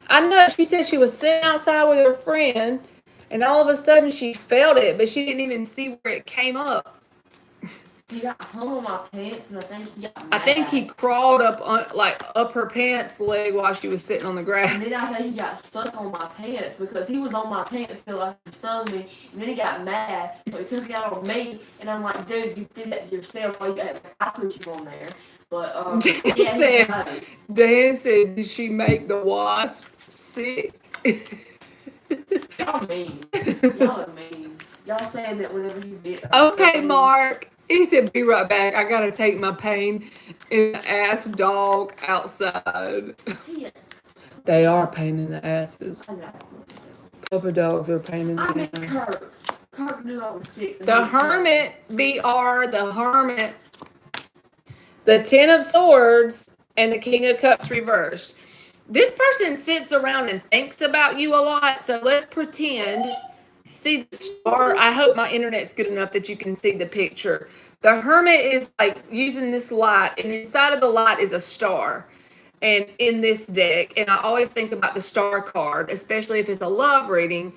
I know she said she was sitting outside with her friend, and all of a sudden she felt it, but she didn't even see where it came up. He got hung on my pants, and I think he got mad. I think he crawled up up her pants leg while she was sitting on the grass. And then I think he got stuck on my pants because he was on my pants till I stung me, and then he got mad, so he took it out on me, and I'm like, dude, you did that to yourself. Why you I put you on there. But Dan said, did she make the wasp sick? Y'all mean. Y'all are mean. Y'all saying that whenever you did. Okay, Mark. He said, be right back. I got to take my pain in the ass dog outside. Yeah. They are pain in the asses. I know. Puppy dogs are pain in the I mean, ass. Kirk. Kirk knew I was 6. The Hermit, BR, the Hermit, the Ten of Swords, and the King of Cups reversed. This person sits around and thinks about you a lot, so let's pretend. See the star? I hope my internet's good enough that you can see the picture. The Hermit is like using this light, and inside of the light is a star. And in this deck, and I always think about the star card, especially if it's a love reading.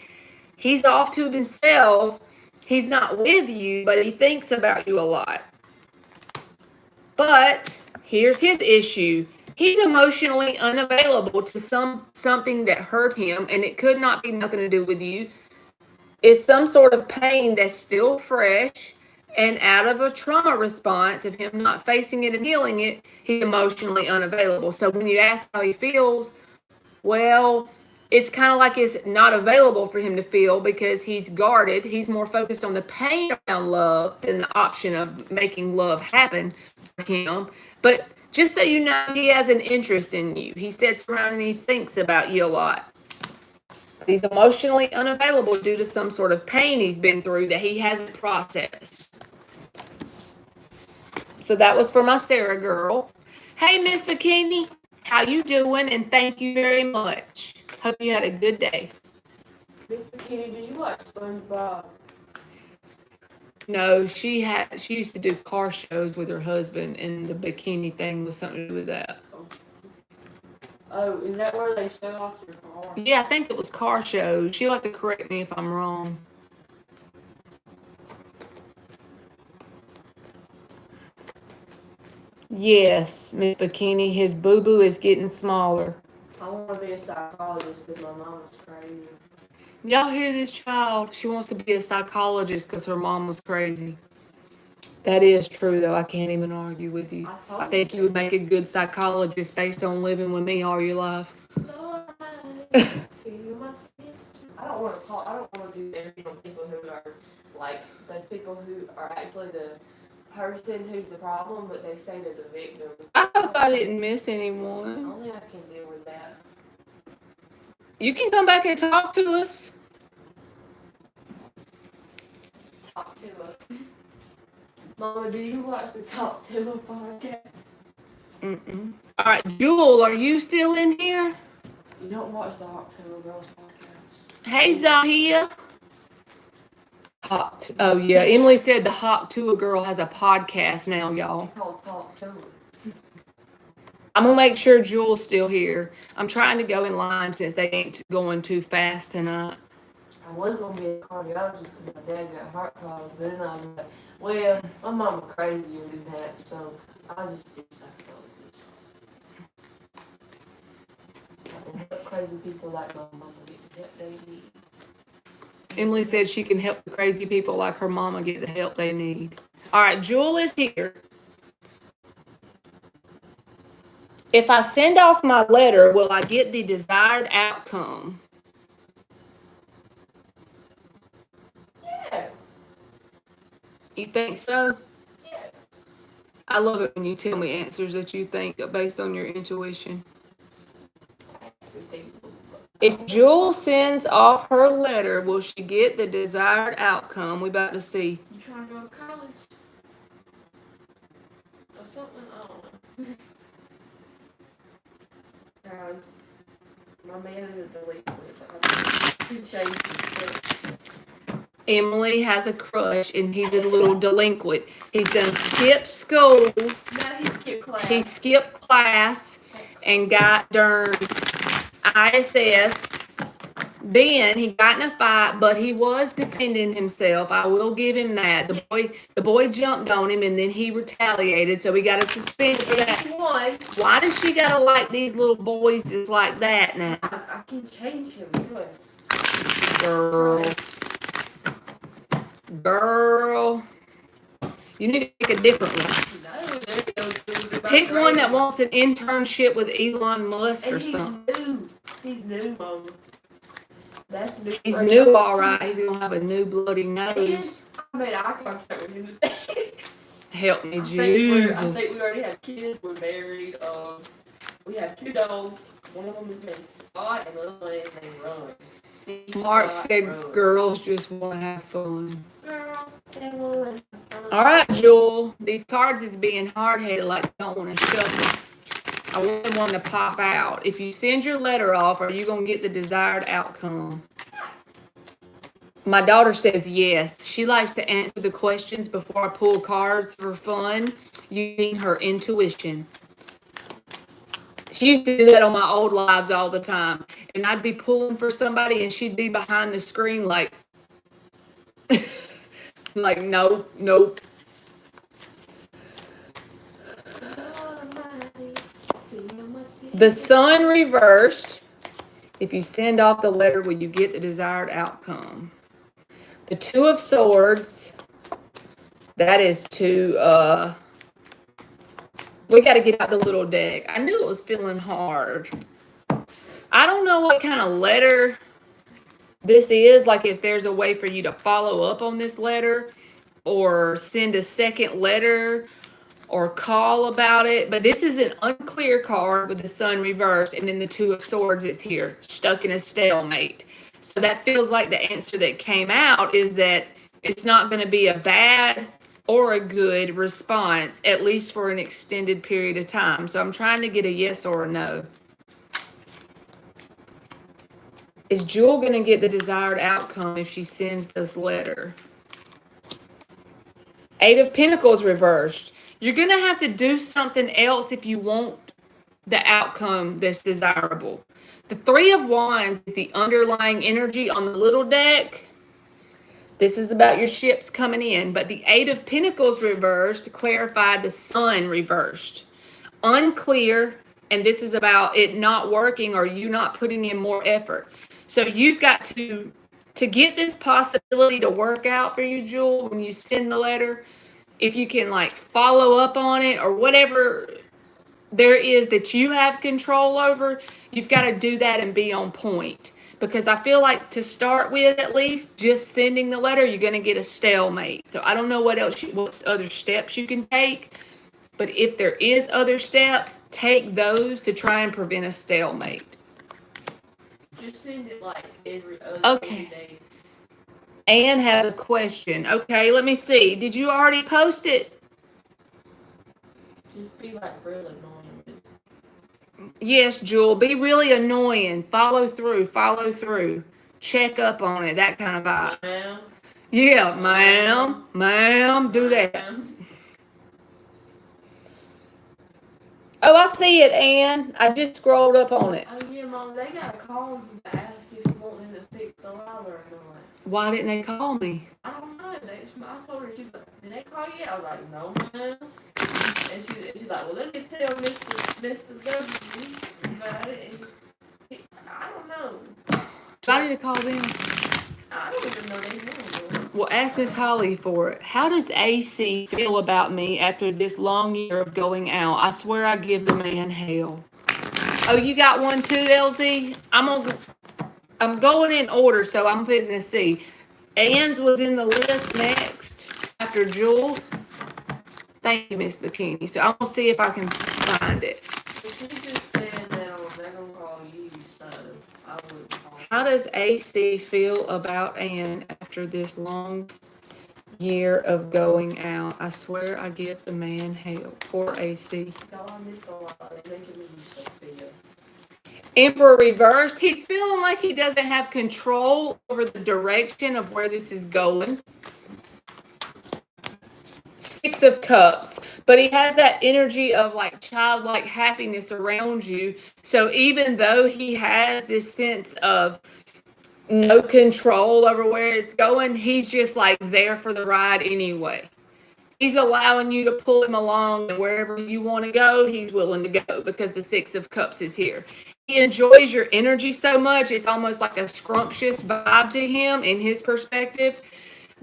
He's off to himself. He's not with you, but he thinks about you a lot. But here's his issue. He's emotionally unavailable to something that hurt him, and it could not be nothing to do with you. It's some sort of pain that's still fresh, and out of a trauma response of him not facing it and healing it, he's emotionally unavailable. So when you ask how he feels, well, it's kind of like it's not available for him to feel because he's guarded. He's more focused on the pain around love than the option of making love happen for him. But just so you know, he has an interest in you. He sits around and he thinks about you a lot. He's emotionally unavailable due to some sort of pain he's been through that he hasn't processed. So that was for my Sarah girl. Hey, Miss Bikini, how you doing? And thank you very much. Hope you had a good day. Miss Bikini, do you watch SpongeBob? No, she used to do car shows with her husband, and the bikini thing was something to do with that. Oh, is that where they show off your car? Yeah, I think it was car shows. She'll have to correct me if I'm wrong. Yes, Miss Bikini, his boo-boo is getting smaller. I want to be a psychologist because my mom was crazy. Y'all hear this child? She wants to be a psychologist because her mom was crazy. That is true, though. I can't even argue with you. I think you would make a good psychologist based on living with me all your life. I don't want to talk. I don't want to do therapy on people who are like the people who are actually the person who's the problem, but they say they're the victim. I hope I didn't miss anyone. Only I can deal with that. You can come back and talk to us. Talk to us. Mama, do you watch the Talk to a podcast? Mm-mm. All right, Jewel, are you still in here? You don't watch the Talk to a Girls podcast? Hey, Zahia. Oh, yeah. Emily said the Hawk to a Girl has a podcast now, y'all. It's called Talk to Her. I'm going to make sure Jewel's still here. I'm trying to go in line since they ain't going too fast tonight. I was going to be a cardiologist because my dad got heart problems, but then I was like, well, my mama crazier than that, so I'll just be a psychologist. I can help crazy people like my mama get the help they need. Emily said she can help the crazy people like her mama get the help they need. All right, Jewel is here. If I send off my letter, will I get the desired outcome? Yeah. You think so? Yeah. I love it when you tell me answers that you think based on your intuition. If Jewel sends off her letter, will she get the desired outcome? We about to see. You trying to go to college? Or something? I don't know. Guys, my man is a delinquent. Emily has a crush, and he's a little delinquent. He's done skipped school. No, he skipped class. He skipped class and got darn ISS. Then he got in a fight, but he was defending himself. I will give him that. The boy jumped on him, and then he retaliated, so he got a suspension for that. Why does she gotta like these little boys just like that now? I can change him, yes. Girl, you need to pick a different one. Pick one that wants an internship with Elon Musk or something. He's new, Mama. That's new. He's new, all right. He's gonna have a new bloody nose. I made eye contact with him today. Help me, Jesus. I think we already have kids. We're married. We have 2 dogs. One of them is named Spot, and the other one is named Run. Mark said girls just want to have fun. Girl, they want. All right, Jewel. These cards is being hard-headed like you don't want to shuffle. I want one to pop out. If you send your letter off, are you going to get the desired outcome? My daughter says yes. She likes to answer the questions before I pull cards for fun using her intuition. She used to do that on my old lives all the time. And I'd be pulling for somebody and she'd be behind the screen like, like, nope. The sun reversed. If you send off the letter, will you get the desired outcome? The 2 of Swords. That is to, we got to get out the little deck. I knew it was feeling hard. I don't know what kind of letter this is, like if there's a way for you to follow up on this letter or send a second letter or call about it. But this is an unclear card with the sun reversed, and then the two of swords is here, stuck in a stalemate. So that feels like the answer that came out is that it's not going to be a bad or a good response, at least for an extended period of time. So I'm trying to get a yes or a no. Is Jewel going to get the desired outcome if she sends this letter? Eight of Pentacles reversed. You're going to have to do something else if you want the outcome that's desirable. The Three of Wands is the underlying energy on the little deck. This is about your ships coming in. But the Eight of Pentacles reversed clarified the Sun reversed. Unclear, and this is about it not working or you not putting in more effort. So you've got to get this possibility to work out for you, Jewel, when you send the letter, if you can like follow up on it or whatever there is that you have control over, you've got to do that and be on point. Because I feel like to start with, at least just sending the letter, you're going to get a stalemate. So I don't know what else, what other steps you can take. But if there is other steps, take those to try and prevent a stalemate. Just send it like every other day. Anne has a question. Okay, let me see. Did you already post it? Just be like really annoying. Yes, Jewel. Be really annoying. Follow through. Check up on it. That kind of vibe. Ma'am? Yeah, ma'am. Do that. Oh, I see it, Anne. I just scrolled up on it. Oh, yeah, Mom. They got to call you to ask if you want them to fix the ladder or not. Why didn't they call me? I don't know. I told her, she's like, did they call you? I was like, no, ma'am. And she's like, well, let me tell Mr. W about it. And I don't know. Do I need to call them? I don't even know their name. Well, ask Miss Holly for it. How does AC feel about me after this long year of going out? I swear I give the man hell. Oh, you got one too, LZ? I'm going in order, so I'm fitting to see. Ann's was in the list next after Jewel. Thank you, Miss Bikini. So I'm gonna see if I can find it. She just said that I was never gonna call you, so I wouldn't call. How does AC feel about Ann after this long year of going out? I swear I give the man hell. Poor AC. Y'all, I missed a lot. They're making me so feel. Emperor reversed. He's feeling like he doesn't have control over the direction of where this is going. Six of Cups. But he has that energy of like childlike happiness around you. So even though he has this sense of no control over where it's going, he's just like there for the ride anyway. He's allowing you to pull him along, and wherever you want to go, he's willing to go because the Six of Cups is here. He enjoys your energy so much, it's almost like a scrumptious vibe to him in his perspective,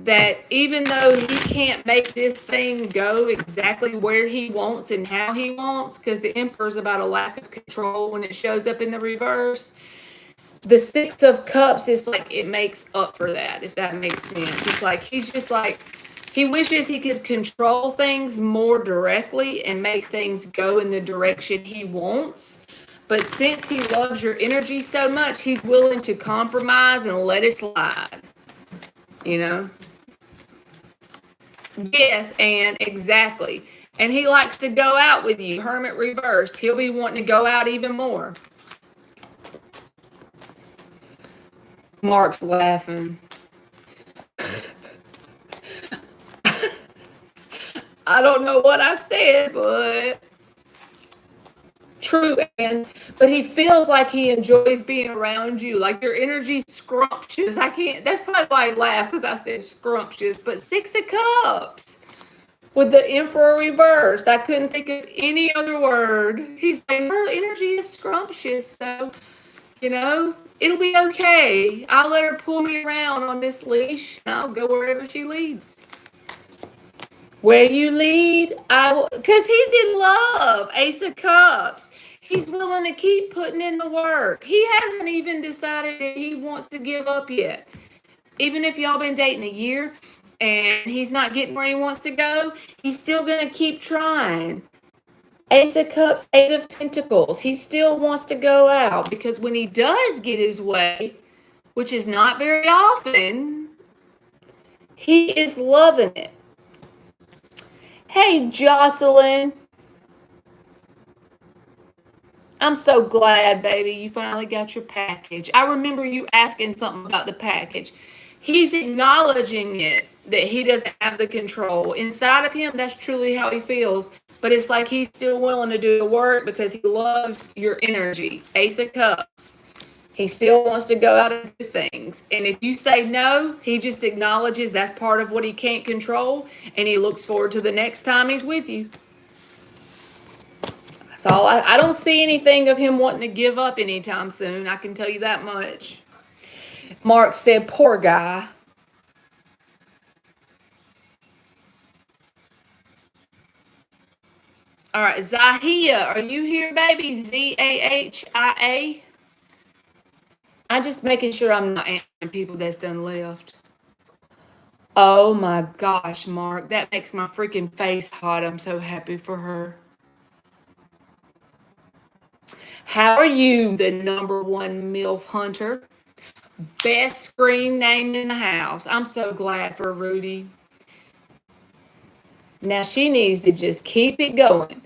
that even though he can't make this thing go exactly where he wants and how he wants, because the Emperor's about a lack of control when it shows up in the reverse, the Six of Cups is like it makes up for that, if that makes sense. It's like he's just like, he wishes he could control things more directly and make things go in the direction he wants. But since he loves your energy so much, he's willing to compromise and let it slide. You know? Yes, Anne, exactly. And he likes to go out with you. Hermit reversed. He'll be wanting to go out even more. Mark's laughing. I don't know what I said, but true, and but he feels like he enjoys being around you. Like your energy's scrumptious. I can't. That's probably why I laughed, because I said scrumptious. But Six of Cups with the Emperor reversed. I couldn't think of any other word. He's like, her energy is scrumptious, so you know it'll be okay. I'll let her pull me around on this leash, and I'll go wherever she leads. Where you lead, I will, because he's in love. Ace of Cups. He's willing to keep putting in the work. He hasn't even decided that he wants to give up yet. Even if y'all been dating a year and he's not getting where he wants to go, he's still going to keep trying. Ace of Cups, Eight of Pentacles. He still wants to go out because when he does get his way, which is not very often, he is loving it. Hey, Jocelyn. I'm so glad, baby, you finally got your package. I remember you asking something about the package. He's acknowledging it, that he doesn't have the control. Inside of him, that's truly how he feels. But it's like he's still willing to do the work because he loves your energy. Ace of Cups. He still wants to go out and do things. And if you say no, he just acknowledges that's part of what he can't control. And he looks forward to the next time he's with you. So I don't see anything of him wanting to give up anytime soon. I can tell you that much. Mark said, poor guy. All right, Zahia, are you here, baby? Zahia. I'm just making sure I'm not answering people that's done left. Oh my gosh, Mark, that makes my freaking face hot. I'm so happy for her. How are you, the #1 MILF hunter? Best screen name in the house. I'm so glad for Rudy. Now she needs to just keep it going.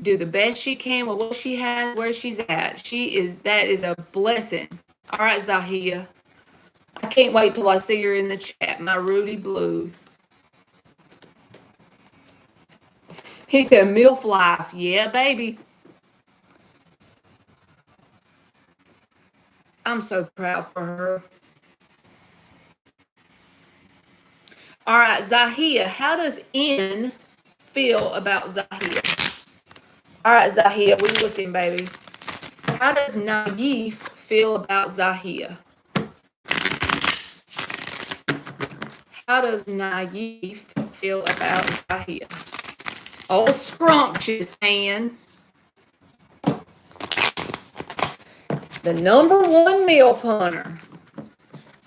Do the best she can with what she has, where she's at. That is a blessing. All right, Zahia. I can't wait till I see her in the chat, my Rudy Blue. He said, MILF life. Yeah, baby. I'm so proud for her. All right, Zahia, how does N feel about Zahia? All right, Zahia, we looking, baby. How does Naif feel about Zahia? How does Naif feel about Zahia? Oh, scrumptious hand. The #1 MILF hunter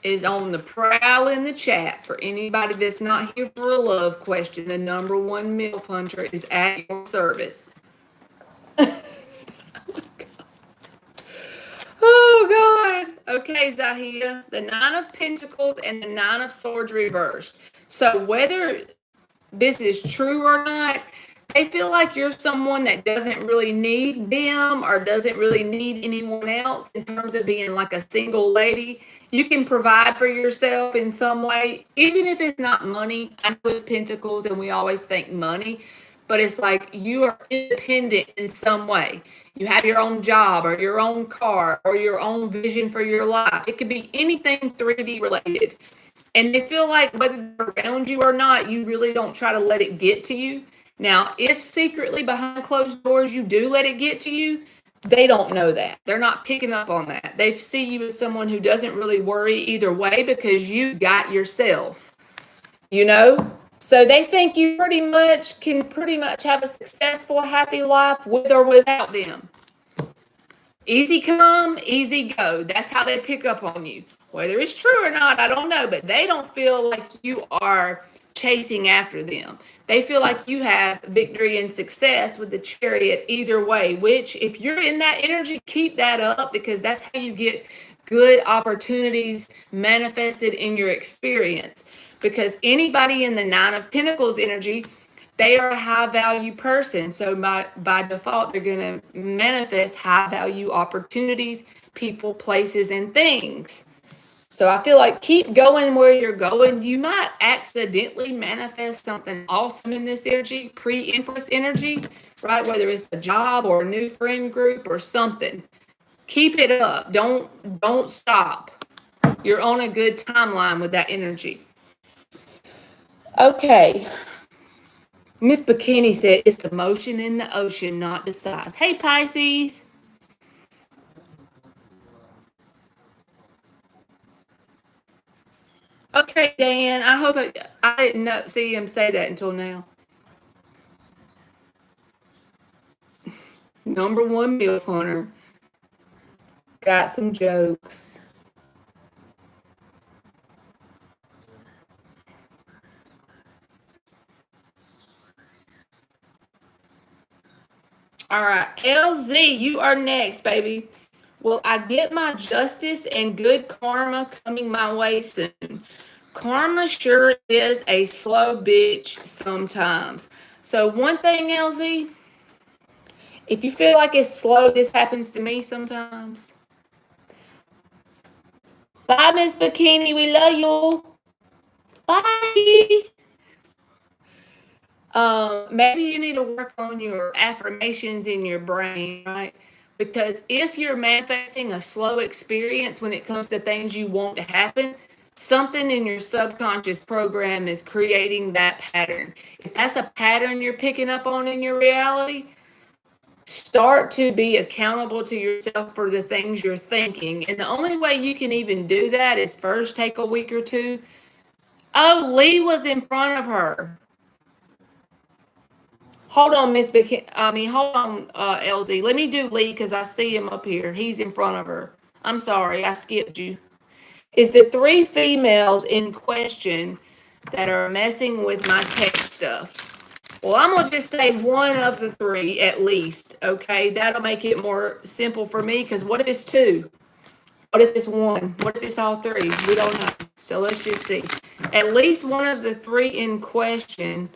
is on the prowl in the chat. For anybody that's not here for a love question, the #1 MILF hunter is at your service. Oh, God. Okay, Zahia. The 9 of Pentacles and the 9 of Swords reversed. So whether this is true or not, they feel like you're someone that doesn't really need them or doesn't really need anyone else in terms of being like a single lady. You can provide for yourself in some way, even if it's not money. I know it's Pentacles and we always think money, but it's like you are independent in some way. You have your own job or your own car or your own vision for your life. It could be anything 3D related. And they feel like whether they're around you or not, you really don't try to let it get to you. Now, if secretly behind closed doors you do let it get to you, they don't know that. They're not picking up on that. They see you as someone who doesn't really worry either way because you got yourself, you know? So they think you can pretty much have a successful, happy life with or without them. Easy come, easy go. That's how they pick up on you. Whether it's true or not, I don't know, but they don't feel like you are chasing after them. They feel like you have victory and success with the Chariot either way, which if you're in that energy, keep that up because that's how you get good opportunities manifested in your experience. Because anybody in the 9 of Pentacles energy, they are a high value person. So by default, they're going to manifest high value opportunities, people, places, and things. So I feel like keep going where you're going. You might accidentally manifest something awesome in this energy, pre-Empress energy, right? Whether it's a job or a new friend group or something. Keep it up. Don't stop. You're on a good timeline with that energy. Okay. Miss Bikini said, it's the motion in the ocean, not the size. Hey, Pisces. Okay, Dan, I hope I didn't see him say that until now. #1 MILF hunter, got some jokes. All right, LZ, you are next, baby. Will I get my justice and good karma coming my way soon? Karma sure is a slow bitch sometimes. So one thing, LZ, if you feel like it's slow, this happens to me sometimes. Bye, Miss Bikini. We love you. Bye. Maybe you need to work on your affirmations in your brain, right? Because if you're manifesting a slow experience when it comes to things you want to happen, something in your subconscious program is creating that pattern. If that's a pattern you're picking up on in your reality, start to be accountable to yourself for the things you're thinking. And the only way you can even do that is first take a week or two. Oh, Lee was in front of her. Hold on, hold on, LZ. Let me do Lee because I see him up here. He's in front of her. I'm sorry, I skipped you. Is the 3 females in question that are messing with my tech stuff? Well, I'm going to just say one of the 3 at least, okay? That'll make it more simple for me because what if it's 2? What if it's 1? What if it's all 3? We don't know. So let's just see. At least one of the 3 in question.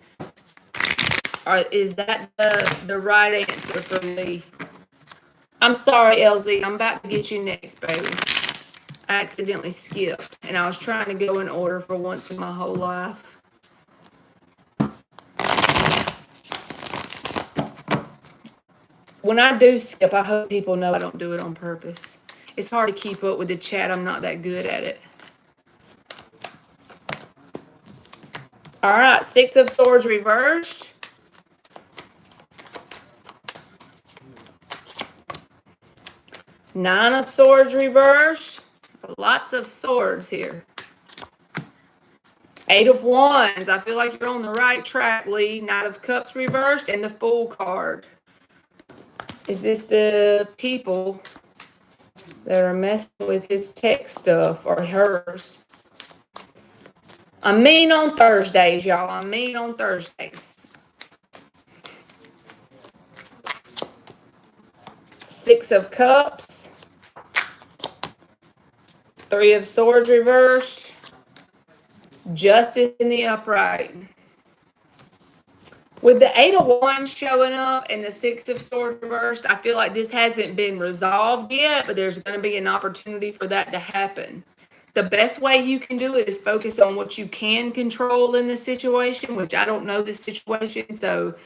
Is that the right answer for me? I'm sorry, LZ. I'm about to get you next, baby. I accidentally skipped, and I was trying to go in order for once in my whole life. When I do skip, I hope people know I don't do it on purpose. It's hard to keep up with the chat. I'm not that good at it. All right, 6 of Swords reversed. Nine of Swords reversed. Lots of swords here. 8 of Wands. I feel like you're on the right track, Lee. Knight of Cups reversed and the Fool card. Is this the people that are messing with his tech stuff or hers? I'm mean on Thursdays, y'all. I'm mean on Thursdays. 6 of Cups. 3 of Swords reversed. Justice in the upright. With the 8 of Wands showing up and the 6 of Swords reversed, I feel like this hasn't been resolved yet, but there's going to be an opportunity for that to happen. The best way you can do it is focus on what you can control in this situation, which I don't know this situation, so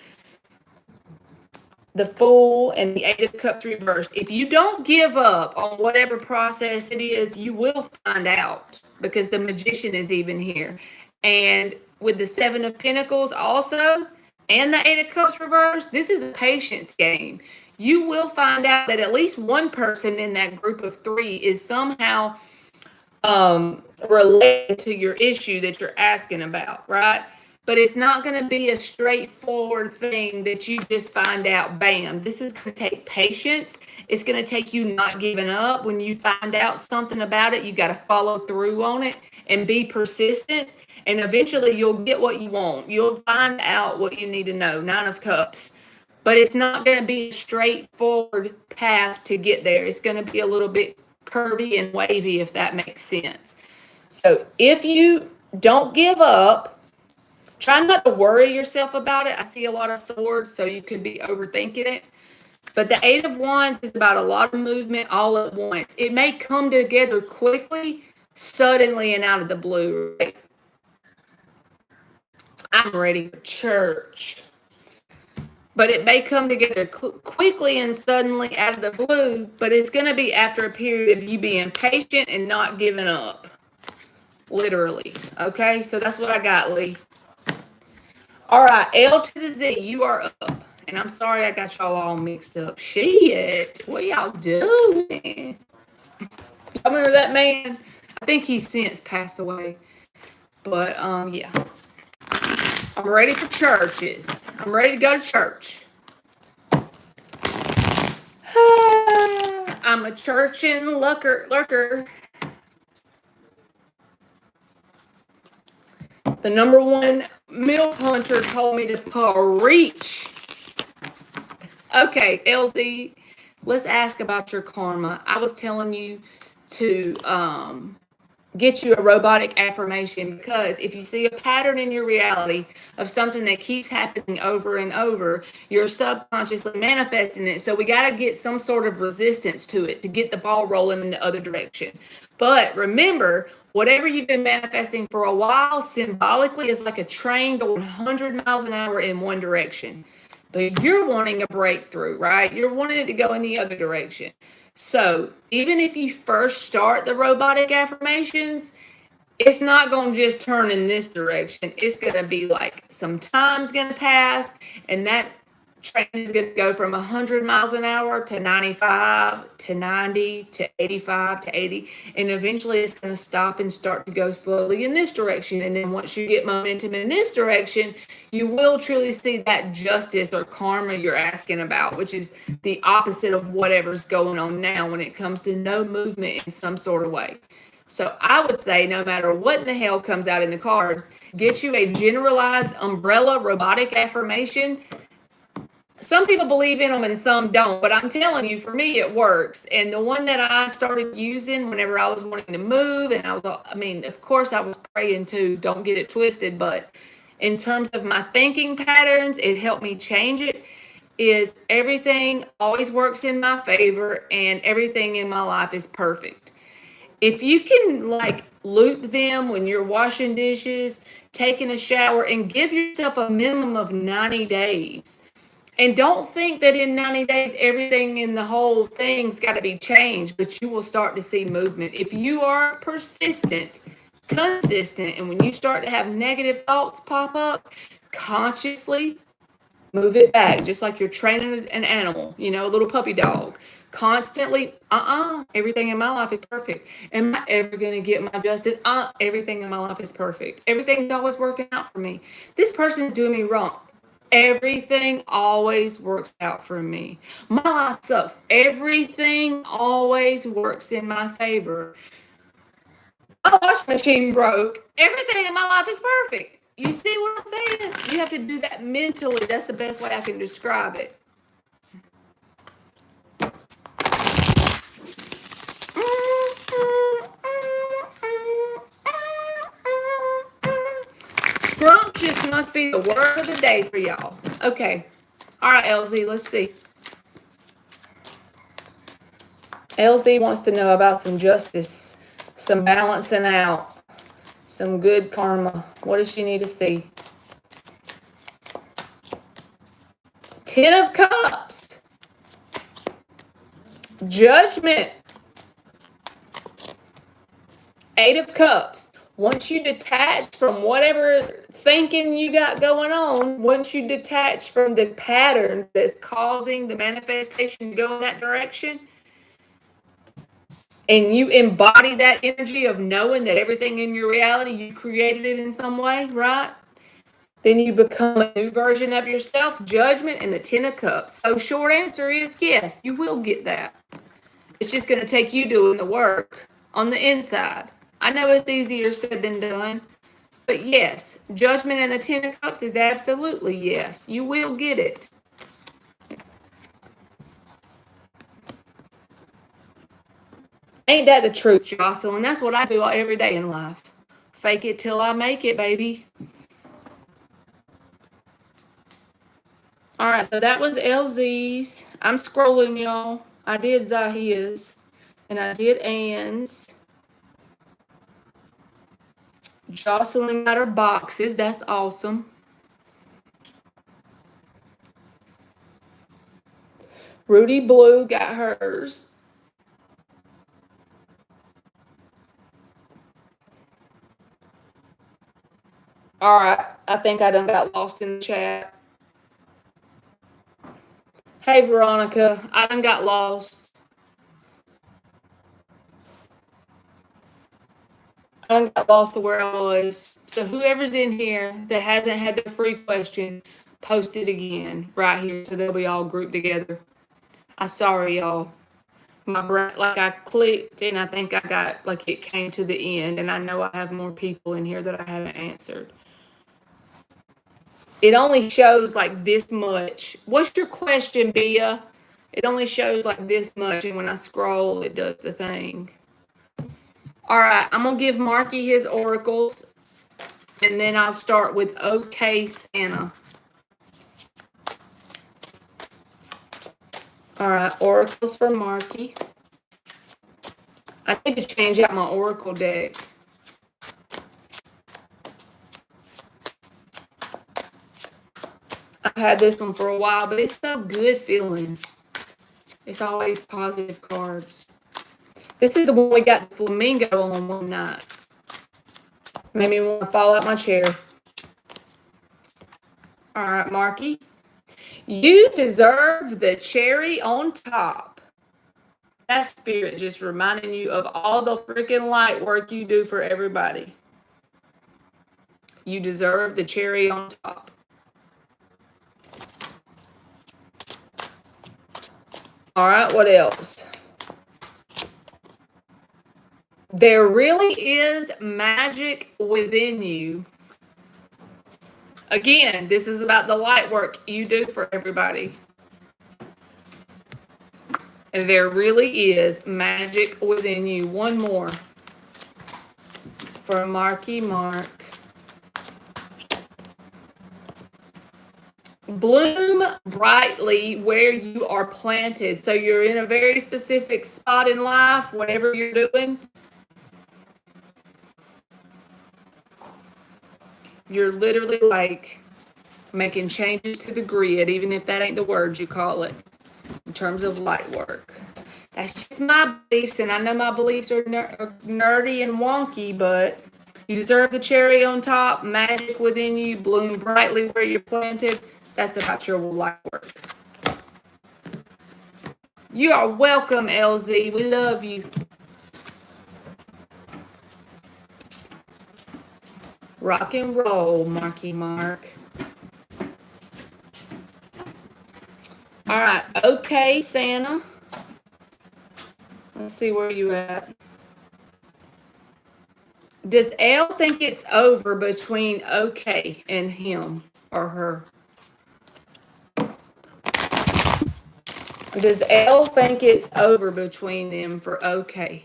the Fool and the 8 of Cups reversed. If you don't give up on whatever process it is, you will find out because the Magician is even here. And with the 7 of Pentacles also and the 8 of Cups reversed, this is a patience game. You will find out that at least one person in that group of 3 is somehow related to your issue that you're asking about, right? But it's not going to be a straightforward thing that you just find out, bam. This is going to take patience. It's going to take you not giving up. When you find out something about it, you got to follow through on it and be persistent. And eventually you'll get what you want. You'll find out what you need to know. 9 of Cups. But it's not going to be a straightforward path to get there. It's going to be a little bit curvy and wavy, if that makes sense. So if you don't give up, try not to worry yourself about it. I see a lot of swords, so you could be overthinking it. But the 8 of Wands is about a lot of movement all at once. It may come together quickly, suddenly, and out of the blue. Right? I'm ready for church. But it may come together quickly and suddenly out of the blue, but it's going to be after a period of you being patient and not giving up. Literally. Okay, so that's what I got, Lee. All right, L to the Z, you are up. And I'm sorry I got y'all all mixed up. Shit, what y'all doing? Y'all remember that man? I think he's since passed away. But, yeah. I'm ready for churches. I'm ready to go to church. I'm a churchin' lurker. The number one milk hunter told me to preach. Okay, LZ, let's ask about your karma. I was telling you to get you a robotic affirmation, because if you see a pattern in your reality of something that keeps happening over and over, you're subconsciously manifesting it. So we got to get some sort of resistance to it to get the ball rolling in the other direction. But remember, whatever you've been manifesting for a while symbolically is like a train going 100 miles an hour in one direction. But you're wanting a breakthrough, right? You're wanting it to go in the other direction. So even if you first start the robotic affirmations, it's not going to just turn in this direction. It's going to be like some time's going to pass, and that train is going to go from 100 miles an hour to 95 to 90 to 85 to 80, and eventually it's going to stop and start to go slowly in this direction. And then once you get momentum in this direction, you will truly see that justice or karma you're asking about, which is the opposite of whatever's going on now when it comes to no movement in some sort of way. So I would say no matter what in the hell comes out in the cards, get you a generalized umbrella robotic affirmation. Some people believe in them and some don't, but I'm telling you, for me, it works. And the one that I started using whenever I was wanting to move, and of course I was praying too, don't get it twisted, but in terms of my thinking patterns, it helped me change it, is everything always works in my favor and everything in my life is perfect. If you can like loop them when you're washing dishes, taking a shower, and give yourself a minimum of 90 days. And don't think that in 90 days, everything in the whole thing's got to be changed, but you will start to see movement. If you are persistent, consistent, and when you start to have negative thoughts pop up, consciously move it back, just like you're training an animal, a little puppy dog. Constantly, everything in my life is perfect. Am I ever going to get my justice? Everything in my life is perfect. Everything's always working out for me. This person's doing me wrong. Everything always works out for me. My life sucks. Everything always works in my favor. My washing machine broke. Everything in my life is perfect. You see what I'm saying? You have to do that mentally. That's the best way I can describe it. Scrumptious must be the word of the day for y'all. Okay. All right, LZ, let's see. LZ wants to know about some justice, some balancing out, some good karma. What does she need to see? Ten of Cups. Judgment. Eight of Cups. Once you detach from whatever thinking you got going on, once you detach from the pattern that's causing the manifestation to go in that direction, and you embody that energy of knowing that everything in your reality, you created it in some way, right? Then you become a new version of yourself. Judgment and the Ten of Cups. So short answer is yes, you will get that. It's just going to take you doing the work on the inside. I know it's easier said than done, but yes, Judgment and the Ten of Cups is absolutely yes. You will get it. Ain't that the truth, Jocelyn? That's what I do every day in life. Fake it till I make it, baby. All right, so that was LZ's. I'm scrolling, y'all. I did Zahia's, and I did Ann's. Jocelyn got her boxes. That's awesome. Rudy Blue got hers. All right, I think I done got lost in the chat. Hey, Veronica, I done got lost. I done got lost to where I was. So whoever's in here that hasn't had the free question, post it again right here so they'll be all grouped together. I'm sorry, y'all. My brain, like I clicked and I think I got, like it came to the end, and I know I have more people in here that I haven't answered. It only shows like this much. What's your question, Bia? It only shows like this much, and when I scroll, it does the thing. All right, I'm gonna give Marky his oracles, and then I'll start with OK Santa. All right, oracles for Marky. I need to change out my oracle deck. I've had this one for a while, but it's so good feeling. It's always positive cards. This is the one we got the flamingo on one night. Made me want to fall out my chair. All right, Marky. You deserve the cherry on top. That spirit just reminding you of all the freaking light work you do for everybody. You deserve the cherry on top. All right, what else? There really is magic within you. Again, this is about the light work you do for everybody. And there really is magic within you. One more for Marky Mark. Bloom brightly where you are planted. So you're in a very specific spot in life, whatever you're doing. You're literally like making changes to the grid, even if that ain't the word you call it, in terms of light work. That's just my beliefs, and I know my beliefs are nerdy and wonky, but you deserve the cherry on top, magic within you, bloom brightly where you're planted. That's about your light work. You are welcome, LZ. We love you. Rock and roll, Marky Mark. All right, okay, Santa. Let's see where you at. Does Elle think it's over between OK and him or her? Does Elle think it's over between them for OK?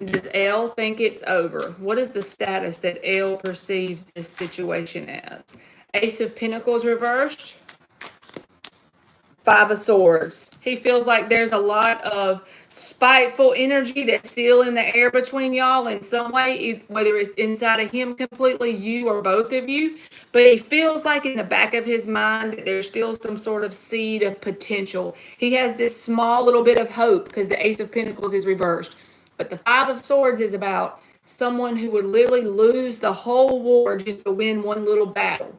Does Elle think it's over? What is the status that Elle perceives this situation as? Ace of Pentacles reversed. Five of Swords. He feels like there's a lot of spiteful energy that's still in the air between y'all in some way, whether it's inside of him completely, you or both of you. But he feels like in the back of his mind that there's still some sort of seed of potential. He has this small little bit of hope because the Ace of Pentacles is reversed. But the Five of Swords is about someone who would literally lose the whole war just to win one little battle.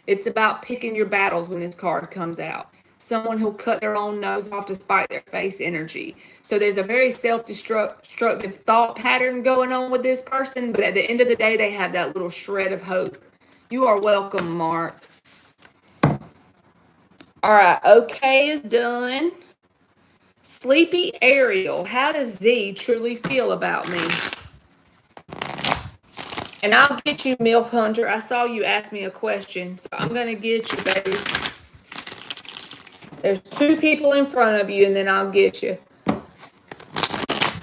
It's about picking your battles when this card comes out. Someone who'll cut their own nose off to spite their face energy. So there's a very self-destructive thought pattern going on with this person, but at the end of the day, they have that little shred of hope. You are welcome, Mark. All right, OK is done. Sleepy Ariel, how does Z truly feel about me? And I'll get you, MILF Hunter. I saw you ask me a question, so I'm going to get you, baby. There's two people in front of you, and then I'll get you.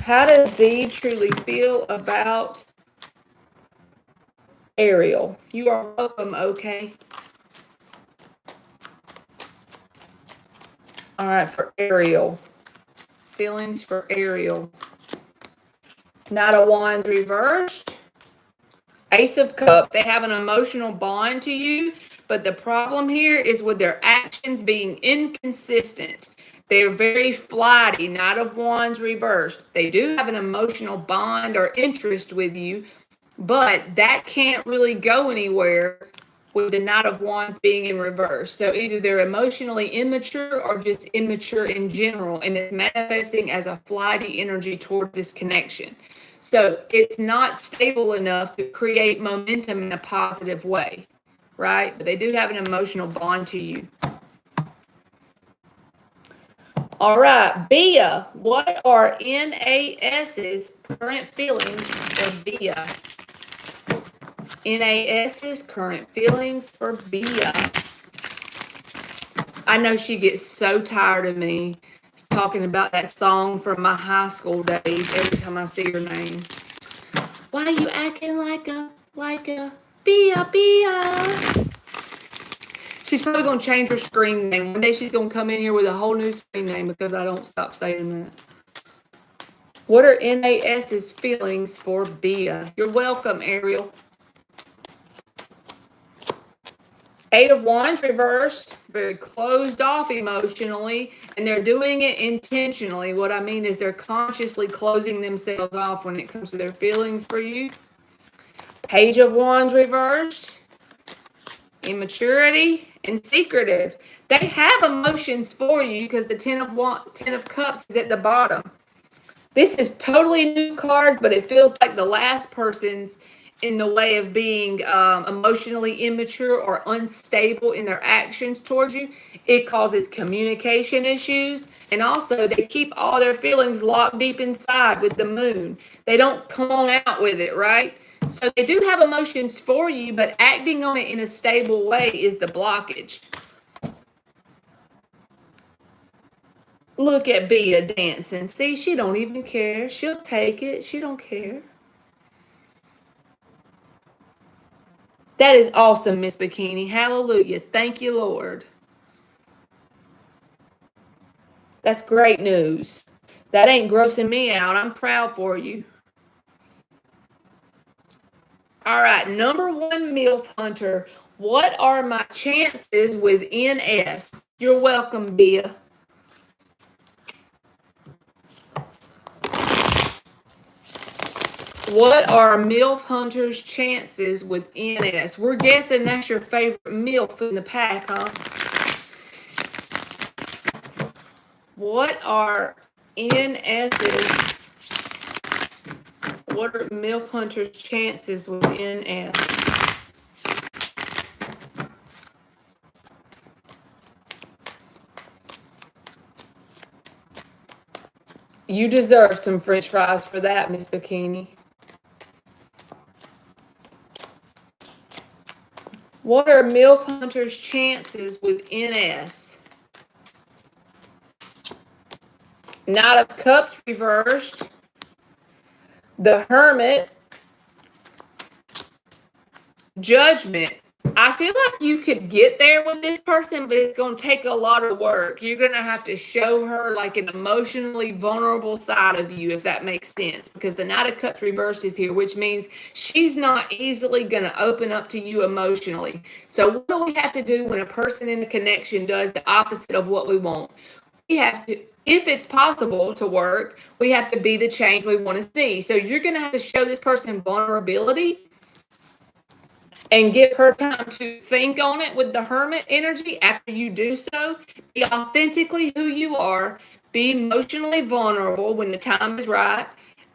How does Z truly feel about Ariel? You are welcome, OK. All right, for Ariel. Feelings for Ariel. Knight of Wands reversed. Ace of Cups. They have an emotional bond to you, but the problem here is with their actions being inconsistent. They're very flighty. Knight of Wands reversed. They do have an emotional bond or interest with you, but that can't really go anywhere with the Knight of Wands being in reverse. So either they're emotionally immature or just immature in general, and it's manifesting as a flighty energy toward this connection. So it's not stable enough to create momentum in a positive way, right? But they do have an emotional bond to you. All right, Bia, what are NAS's current feelings for Bia? NAS's current feelings for Bia. I know she gets so tired of me talking about that song from my high school days every time I see her name. Why you acting like a Bia? She's probably gonna change her screen name. One day she's gonna come in here with a whole new screen name because I don't stop saying that. What are NAS's feelings for Bia? You're welcome, Ariel. 8 of Wands reversed, very closed off emotionally, and they're doing it intentionally. What I mean is they're consciously closing themselves off when it comes to their feelings for you. Page of Wands reversed, immaturity and secretive. They have emotions for you because the Ten of Cups is at the bottom. This is totally new cards, but it feels like the last person's in the way of being emotionally immature or unstable in their actions towards you. It causes communication issues, and also they keep all their feelings locked deep inside with the moon. They don't come on out with it, right? So they do have emotions for you, but acting on it in a stable way is the blockage. Look at Bia dancing. See, she don't even care. She'll take it. She don't care. That is awesome, Miss Bikini. Hallelujah. Thank you, Lord. That's great news. That ain't grossing me out. I'm proud for you. All right, number 1 MILF Hunter. What are my chances with NS? You're welcome, Bia. What are MILF Hunter's chances with NS? We're guessing that's your favorite MILF in the pack, huh? What are NS's? What are MILF Hunter's chances with NS? You deserve some French fries for that, Miss Bikini. What are MILF Hunter's chances with NS? Knight of Cups reversed. The Hermit. Judgment. I feel like you could get there with this person, but it's going to take a lot of work. You're going to have to show her like an emotionally vulnerable side of you, if that makes sense, because the Knight of Cups reversed is here, which means she's not easily going to open up to you emotionally. So what do we have to do when a person in a connection does the opposite of what we want? We have to, if it's possible to work, we have to be the change we want to see. So you're going to have to show this person vulnerability and give her time to think on it with the Hermit energy. After you do so, be authentically who you are, be emotionally vulnerable when the time is right,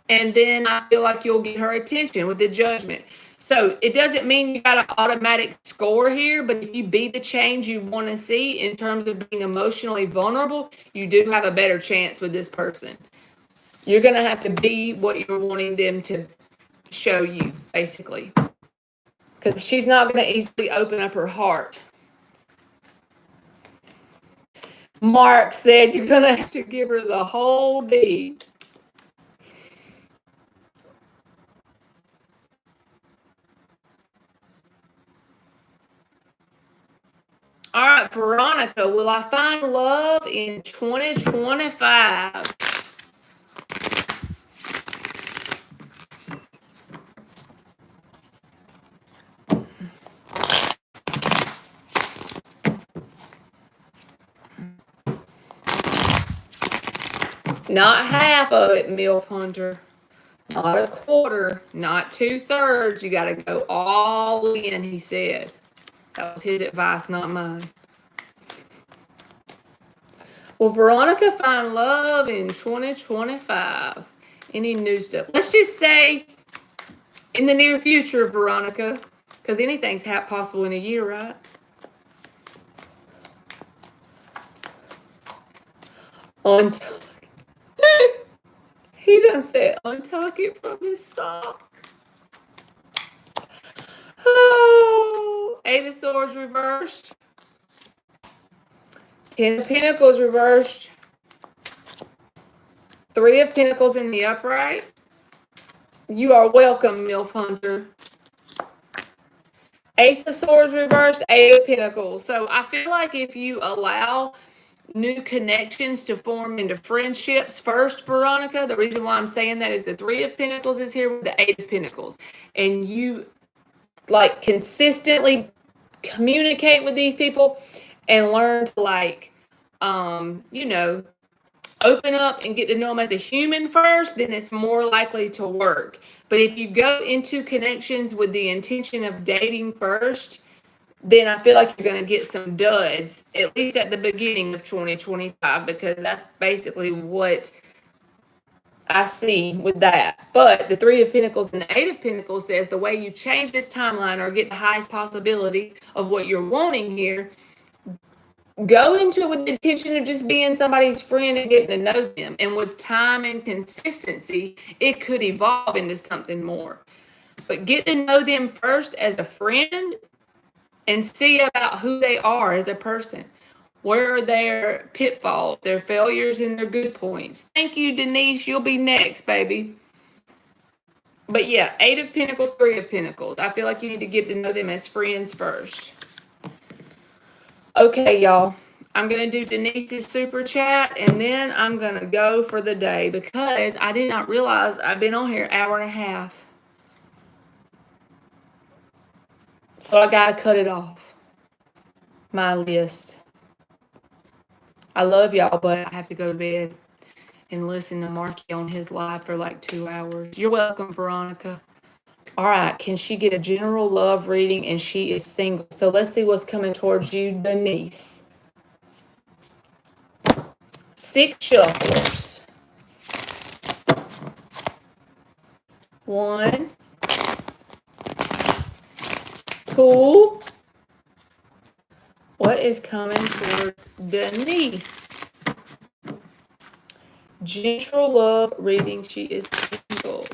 and then I feel like you'll get her attention with the Judgment. So it doesn't mean you got an automatic score here, but if you be the change you want to see in terms of being emotionally vulnerable, you do have a better chance with this person. You're going to have to be what you're wanting them to show you, basically. Because she's not going to easily open up her heart. Mark said you're going to have to give her the whole deed. All right, Veronica, will I find love in 2025? Not half of it, MILF Hunter. Not a quarter, not 2/3. You got to go all in, he said. That was his advice, not mine. Will Veronica find love in 2025? Any new stuff? Let's just say in the near future, Veronica, because anything's possible in a year, right? Untuck. He done said untuck it from his sock. Oh, 8 of Swords reversed. 10 of Pentacles reversed. 3 of Pentacles in the upright. You are welcome, MILF Hunter. Ace of Swords reversed, 8 of Pentacles. So I feel like if you allow new connections to form into friendships first, Veronica, the reason why I'm saying that is the 3 of Pentacles is here with the 8 of Pentacles. And you like consistently communicate with these people and learn to like, you know, open up and get to know them as a human first, then it's more likely to work. But if you go into connections with the intention of dating first, then I feel like you're going to get some duds, at least at the beginning of 2025, because that's basically what I see with that. But the 3 of Pentacles and the 8 of Pentacles says the way you change this timeline or get the highest possibility of what you're wanting here, go into it with the intention of just being somebody's friend and getting to know them. And with time and consistency, it could evolve into something more. But get to know them first as a friend and see about who they are as a person. Where are their pitfalls, their failures, and their good points? Thank you, Denise. You'll be next, baby. But yeah, 8 of Pentacles, 3 of Pentacles. I feel like you need to get to know them as friends first. Okay, y'all. I'm going to do Denise's super chat, and then I'm going to go for the day because I did not realize I've been on here an hour and a half. So I got to cut it off. My list. I love y'all, but I have to go to bed and listen to Marky on his live for like 2 hours. You're welcome, Veronica. All right, can she get a general love reading and she is single? So let's see what's coming towards you, Denise. 6 shufflers. 1, 2. What is coming towards Denise? General love reading. She is single.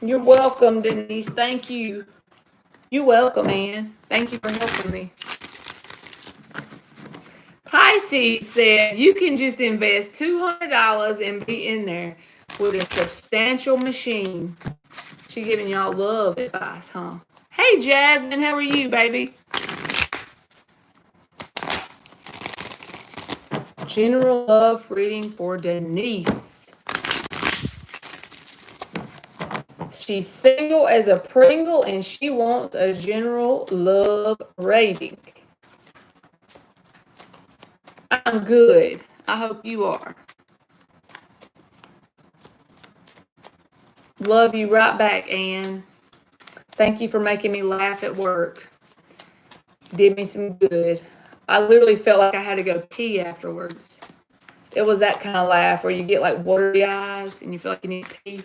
You're welcome, Denise. Thank you. You're welcome, Ann. Thank you for helping me. Pisces said you can just invest $200 and be in there with a substantial machine. She giving y'all love advice, huh? Hey, Jasmine, how are you, baby? General love reading for Denise. She's single as a Pringle and she wants a general love rating. I'm good. I hope you are. Love you right back, Ann. Thank you for making me laugh at work. Did me some good. I literally felt like I had to go pee afterwards. It was that kind of laugh where you get like watery eyes and you feel like you need to pee.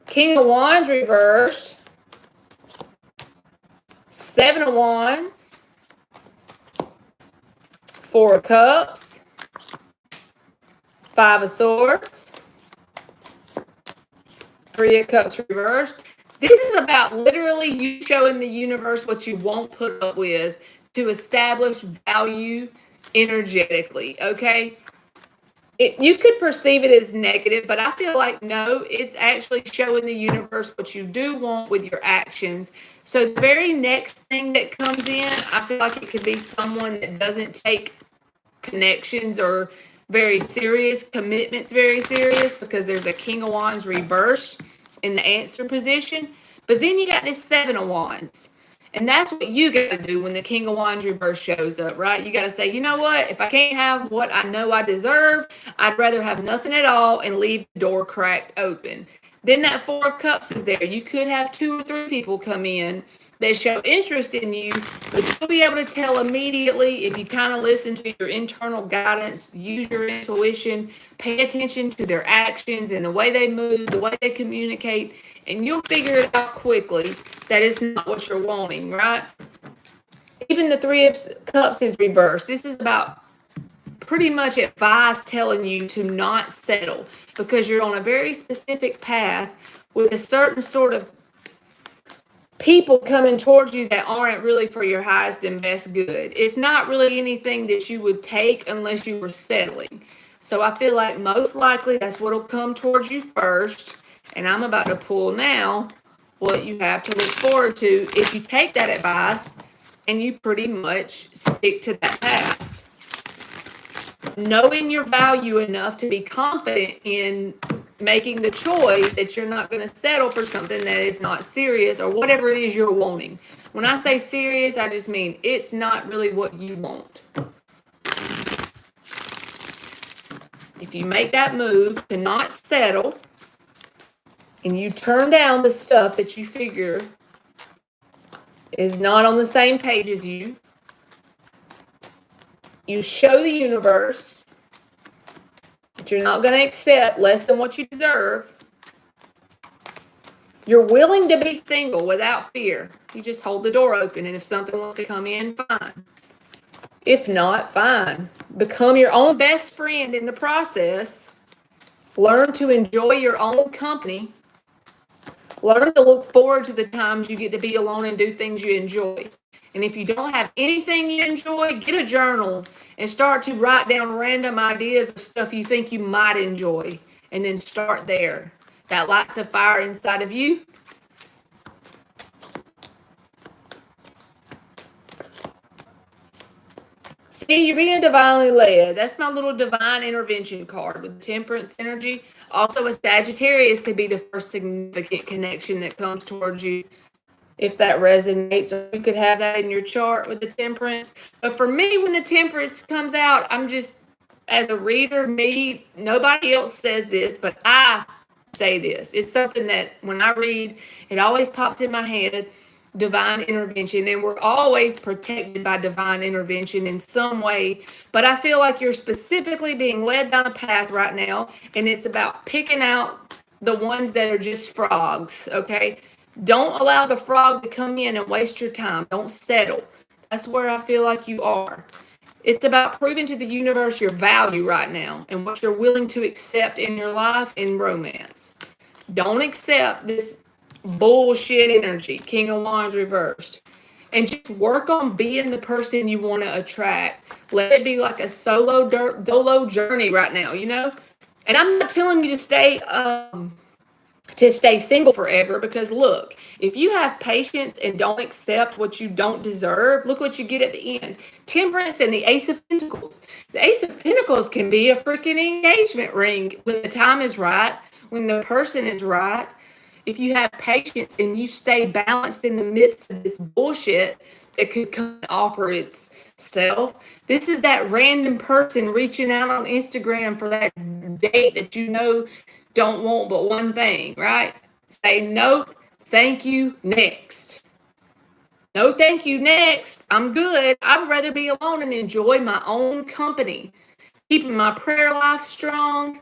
King of Wands reversed. 7 of Wands. 4 of Cups. 5 of Swords. 3 of Cups reversed. This is about literally you showing the universe what you won't put up with to establish value energetically, okay? You could perceive it as negative, but I feel like no, it's actually showing the universe what you do want with your actions. So the very next thing that comes in, I feel like it could be someone that doesn't take connections or very serious commitments very serious, because there's a King of Wands reversed in the answer position. But then you got this 7 of Wands. And that's what you got to do when the King of Wands reverse shows up, right? You got to say, you know what? If I can't have what I know I deserve, I'd rather have nothing at all and leave the door cracked open. Then that Four of Cups is there. You could have 2 or 3 people come in that show interest in you, but you'll be able to tell immediately if you kind of listen to your internal guidance, use your intuition, pay attention to their actions and the way they move, the way they communicate, and you'll figure it out quickly that it's not what you're wanting, right? Even the Three of Cups is reversed. This is about pretty much advice telling you to not settle because you're on a very specific path with a certain sort of people coming towards you that aren't really for your highest and best good. It's not really anything that you would take unless you were settling. So I feel like most likely that's what will come towards you first. And I'm about to pull now what you have to look forward to if you take that advice and you pretty much stick to that path. Knowing your value enough to be confident in making the choice that you're not going to settle for something that is not serious or whatever it is you're wanting. When I say serious, I just mean it's not really what you want. If you make that move to not settle and you turn down the stuff that you figure is not on the same page as you, you show the universe that you're not going to accept less than what you deserve. You're willing to be single without fear. You just hold the door open, and if something wants to come in, fine. If not, fine. Become your own best friend in the process. Learn to enjoy your own company. Learn to look forward to the times you get to be alone and do things you enjoy. And if you don't have anything you enjoy, get a journal and start to write down random ideas of stuff you think you might enjoy. And then start there. That lights a fire inside of you. See, you're being divinely led. That's my little divine intervention card with temperance energy. Also, a Sagittarius could be the first significant connection that comes towards you if that resonates. Or you could have that in your chart with the temperance. But for me, when the temperance comes out, I'm just, as a reader, nobody else says this, but I say this. It's something that when I read, it always pops in my head. Divine intervention, and we're always protected by divine intervention in some way, but I feel like you're specifically being led down a path right now, and it's about picking out the ones that are just frogs. Okay, don't allow the frog to come in and waste your time. Don't settle. That's where I feel like you are. It's about proving to the universe your value right now and what you're willing to accept in your life in romance. Don't accept this bullshit energy, King of Wands reversed, and just work on being the person you want to attract. Let it be like a dolo journey right now, you know. And I'm not telling you to stay single forever, because look, if you have patience and don't accept what you don't deserve, look what you get at the end. Temperance and the Ace of Pentacles. The Ace of Pentacles can be a freaking engagement ring when the time is right, when the person is right. If you have patience and you stay balanced in the midst of this bullshit that could come and offer itself, this is that random person reaching out on Instagram for that date that you know don't want but one thing, right? Say, nope, thank you, next. No, thank you, next. I'm good. I'd rather be alone and enjoy my own company. Keeping my prayer life strong,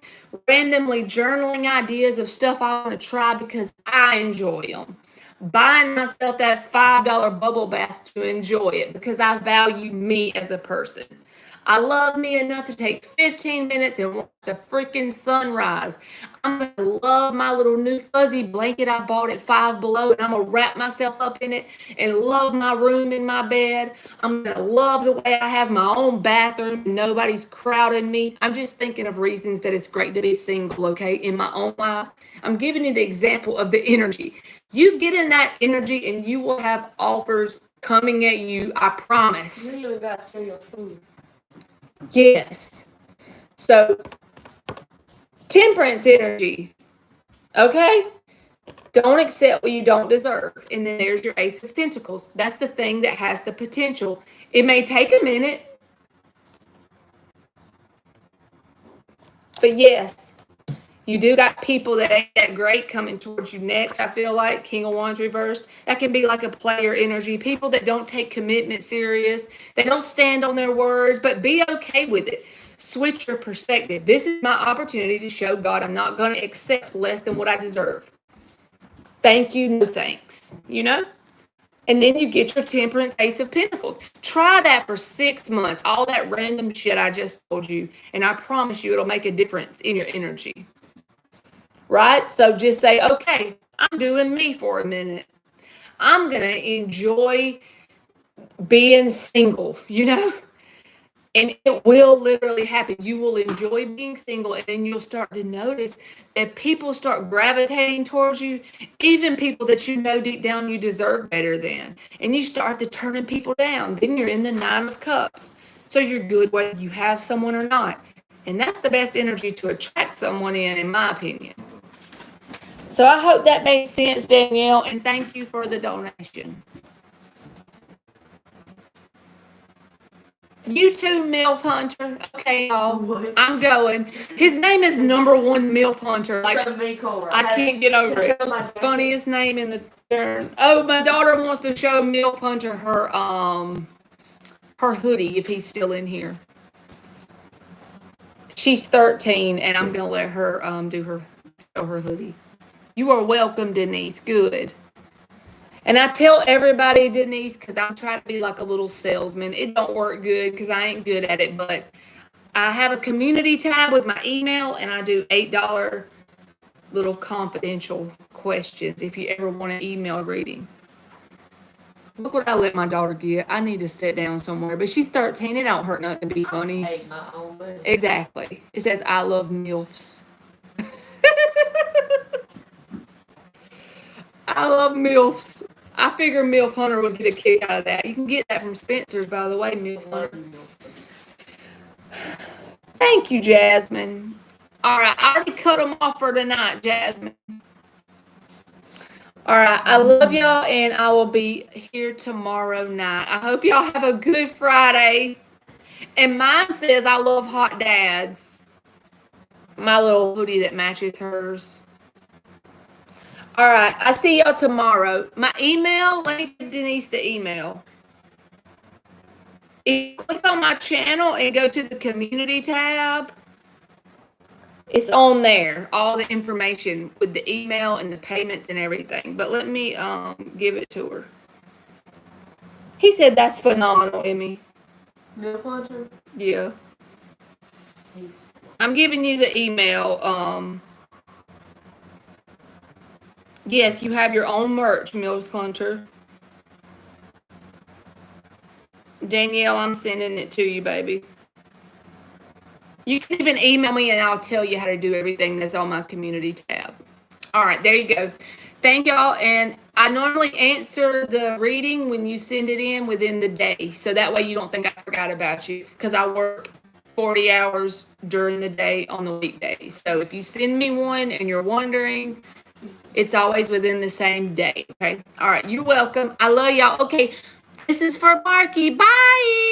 randomly journaling ideas of stuff I want to try because I enjoy them. Buying myself that $5 bubble bath to enjoy it because I value me as a person. I love me enough to take 15 minutes and watch the freaking sunrise. I'm going to love my little new fuzzy blanket I bought at Five Below, and I'm going to wrap myself up in it and love my room in my bed. I'm going to love the way I have my own bathroom and nobody's crowding me. I'm just thinking of reasons that it's great to be single, okay, in my own life. I'm giving you the example of the energy. You get in that energy and you will have offers coming at you, I promise. You really got to share your food. Yes. So, temperance energy. Okay? Don't accept what you don't deserve. And then there's your Ace of Pentacles. That's the thing that has the potential. It may take a minute. But yes, You do got people that ain't that great coming towards you next. I feel like King of Wands reversed. That can be like a player energy. People that don't take commitment serious. They don't stand on their words, but be okay with it. Switch your perspective. This is my opportunity to show God I'm not going to accept less than what I deserve. Thank you, no thanks. You know? And then you get your Temperance Ace of Pentacles. Try that for 6 months. All that random shit I just told you. And I promise you it'll make a difference in your energy. Right? So just say, okay, I'm doing me for a minute. I'm going to enjoy being single, you know? And it will literally happen. You will enjoy being single, and then you'll start to notice that people start gravitating towards you, even people that you know deep down you deserve better than. And you start to turning people down. Then you're in the 9 of Cups. So you're good whether you have someone or not. And that's the best energy to attract someone in my opinion. So I hope that made sense, Danielle, and thank you for the donation. You too, MILF Hunter. Okay, y'all. I'm going. His name is number 1 MILF Hunter. Like, I can't get over it. Funniest name in the darn. Oh, my daughter wants to show MILF Hunter her hoodie if he's still in here. She's 13, and I'm gonna let her show her hoodie. You are welcome, Denise. Good. And I tell everybody, Denise, because I'm trying to be like a little salesman. It don't work good because I ain't good at it, but I have a community tab with my email, and I do $8 little confidential questions if you ever want an email reading. Look what I let my daughter get. I need to sit down somewhere, but she's 13. It don't hurt nothing to be funny. I hate my own list. Exactly. It says, I love MILFs. I love MILFs. I figure MILF Hunter would get a kick out of that. You can get that from Spencer's, by the way, MILF Hunter. Thank you, Jasmine. All right, I already cut them off for tonight, Jasmine. All right, I love y'all, and I will be here tomorrow night. I hope y'all have a good Friday. And mine says, I love hot dads. My little hoodie that matches hers. All right, I see y'all tomorrow. My email, let me give Denise the email. If you click on my channel and go to the community tab, it's on there, all the information with the email and the payments and everything. But let me give it to her. He said that's phenomenal, Emmy. MILF Hunter? Yeah. I'm giving you the email. Yes, you have your own merch, MILF Hunter. Danielle, I'm sending it to you, baby. You can even email me and I'll tell you how to do everything that's on my community tab. All right, there you go. Thank y'all. And I normally answer the reading when you send it in within the day. So that way you don't think I forgot about you, because I work 40 hours during the day on the weekdays. So if you send me one and you're wondering, it's always within the same day. Okay. All right. You're welcome. I love y'all. Okay. This is for Marky. Bye.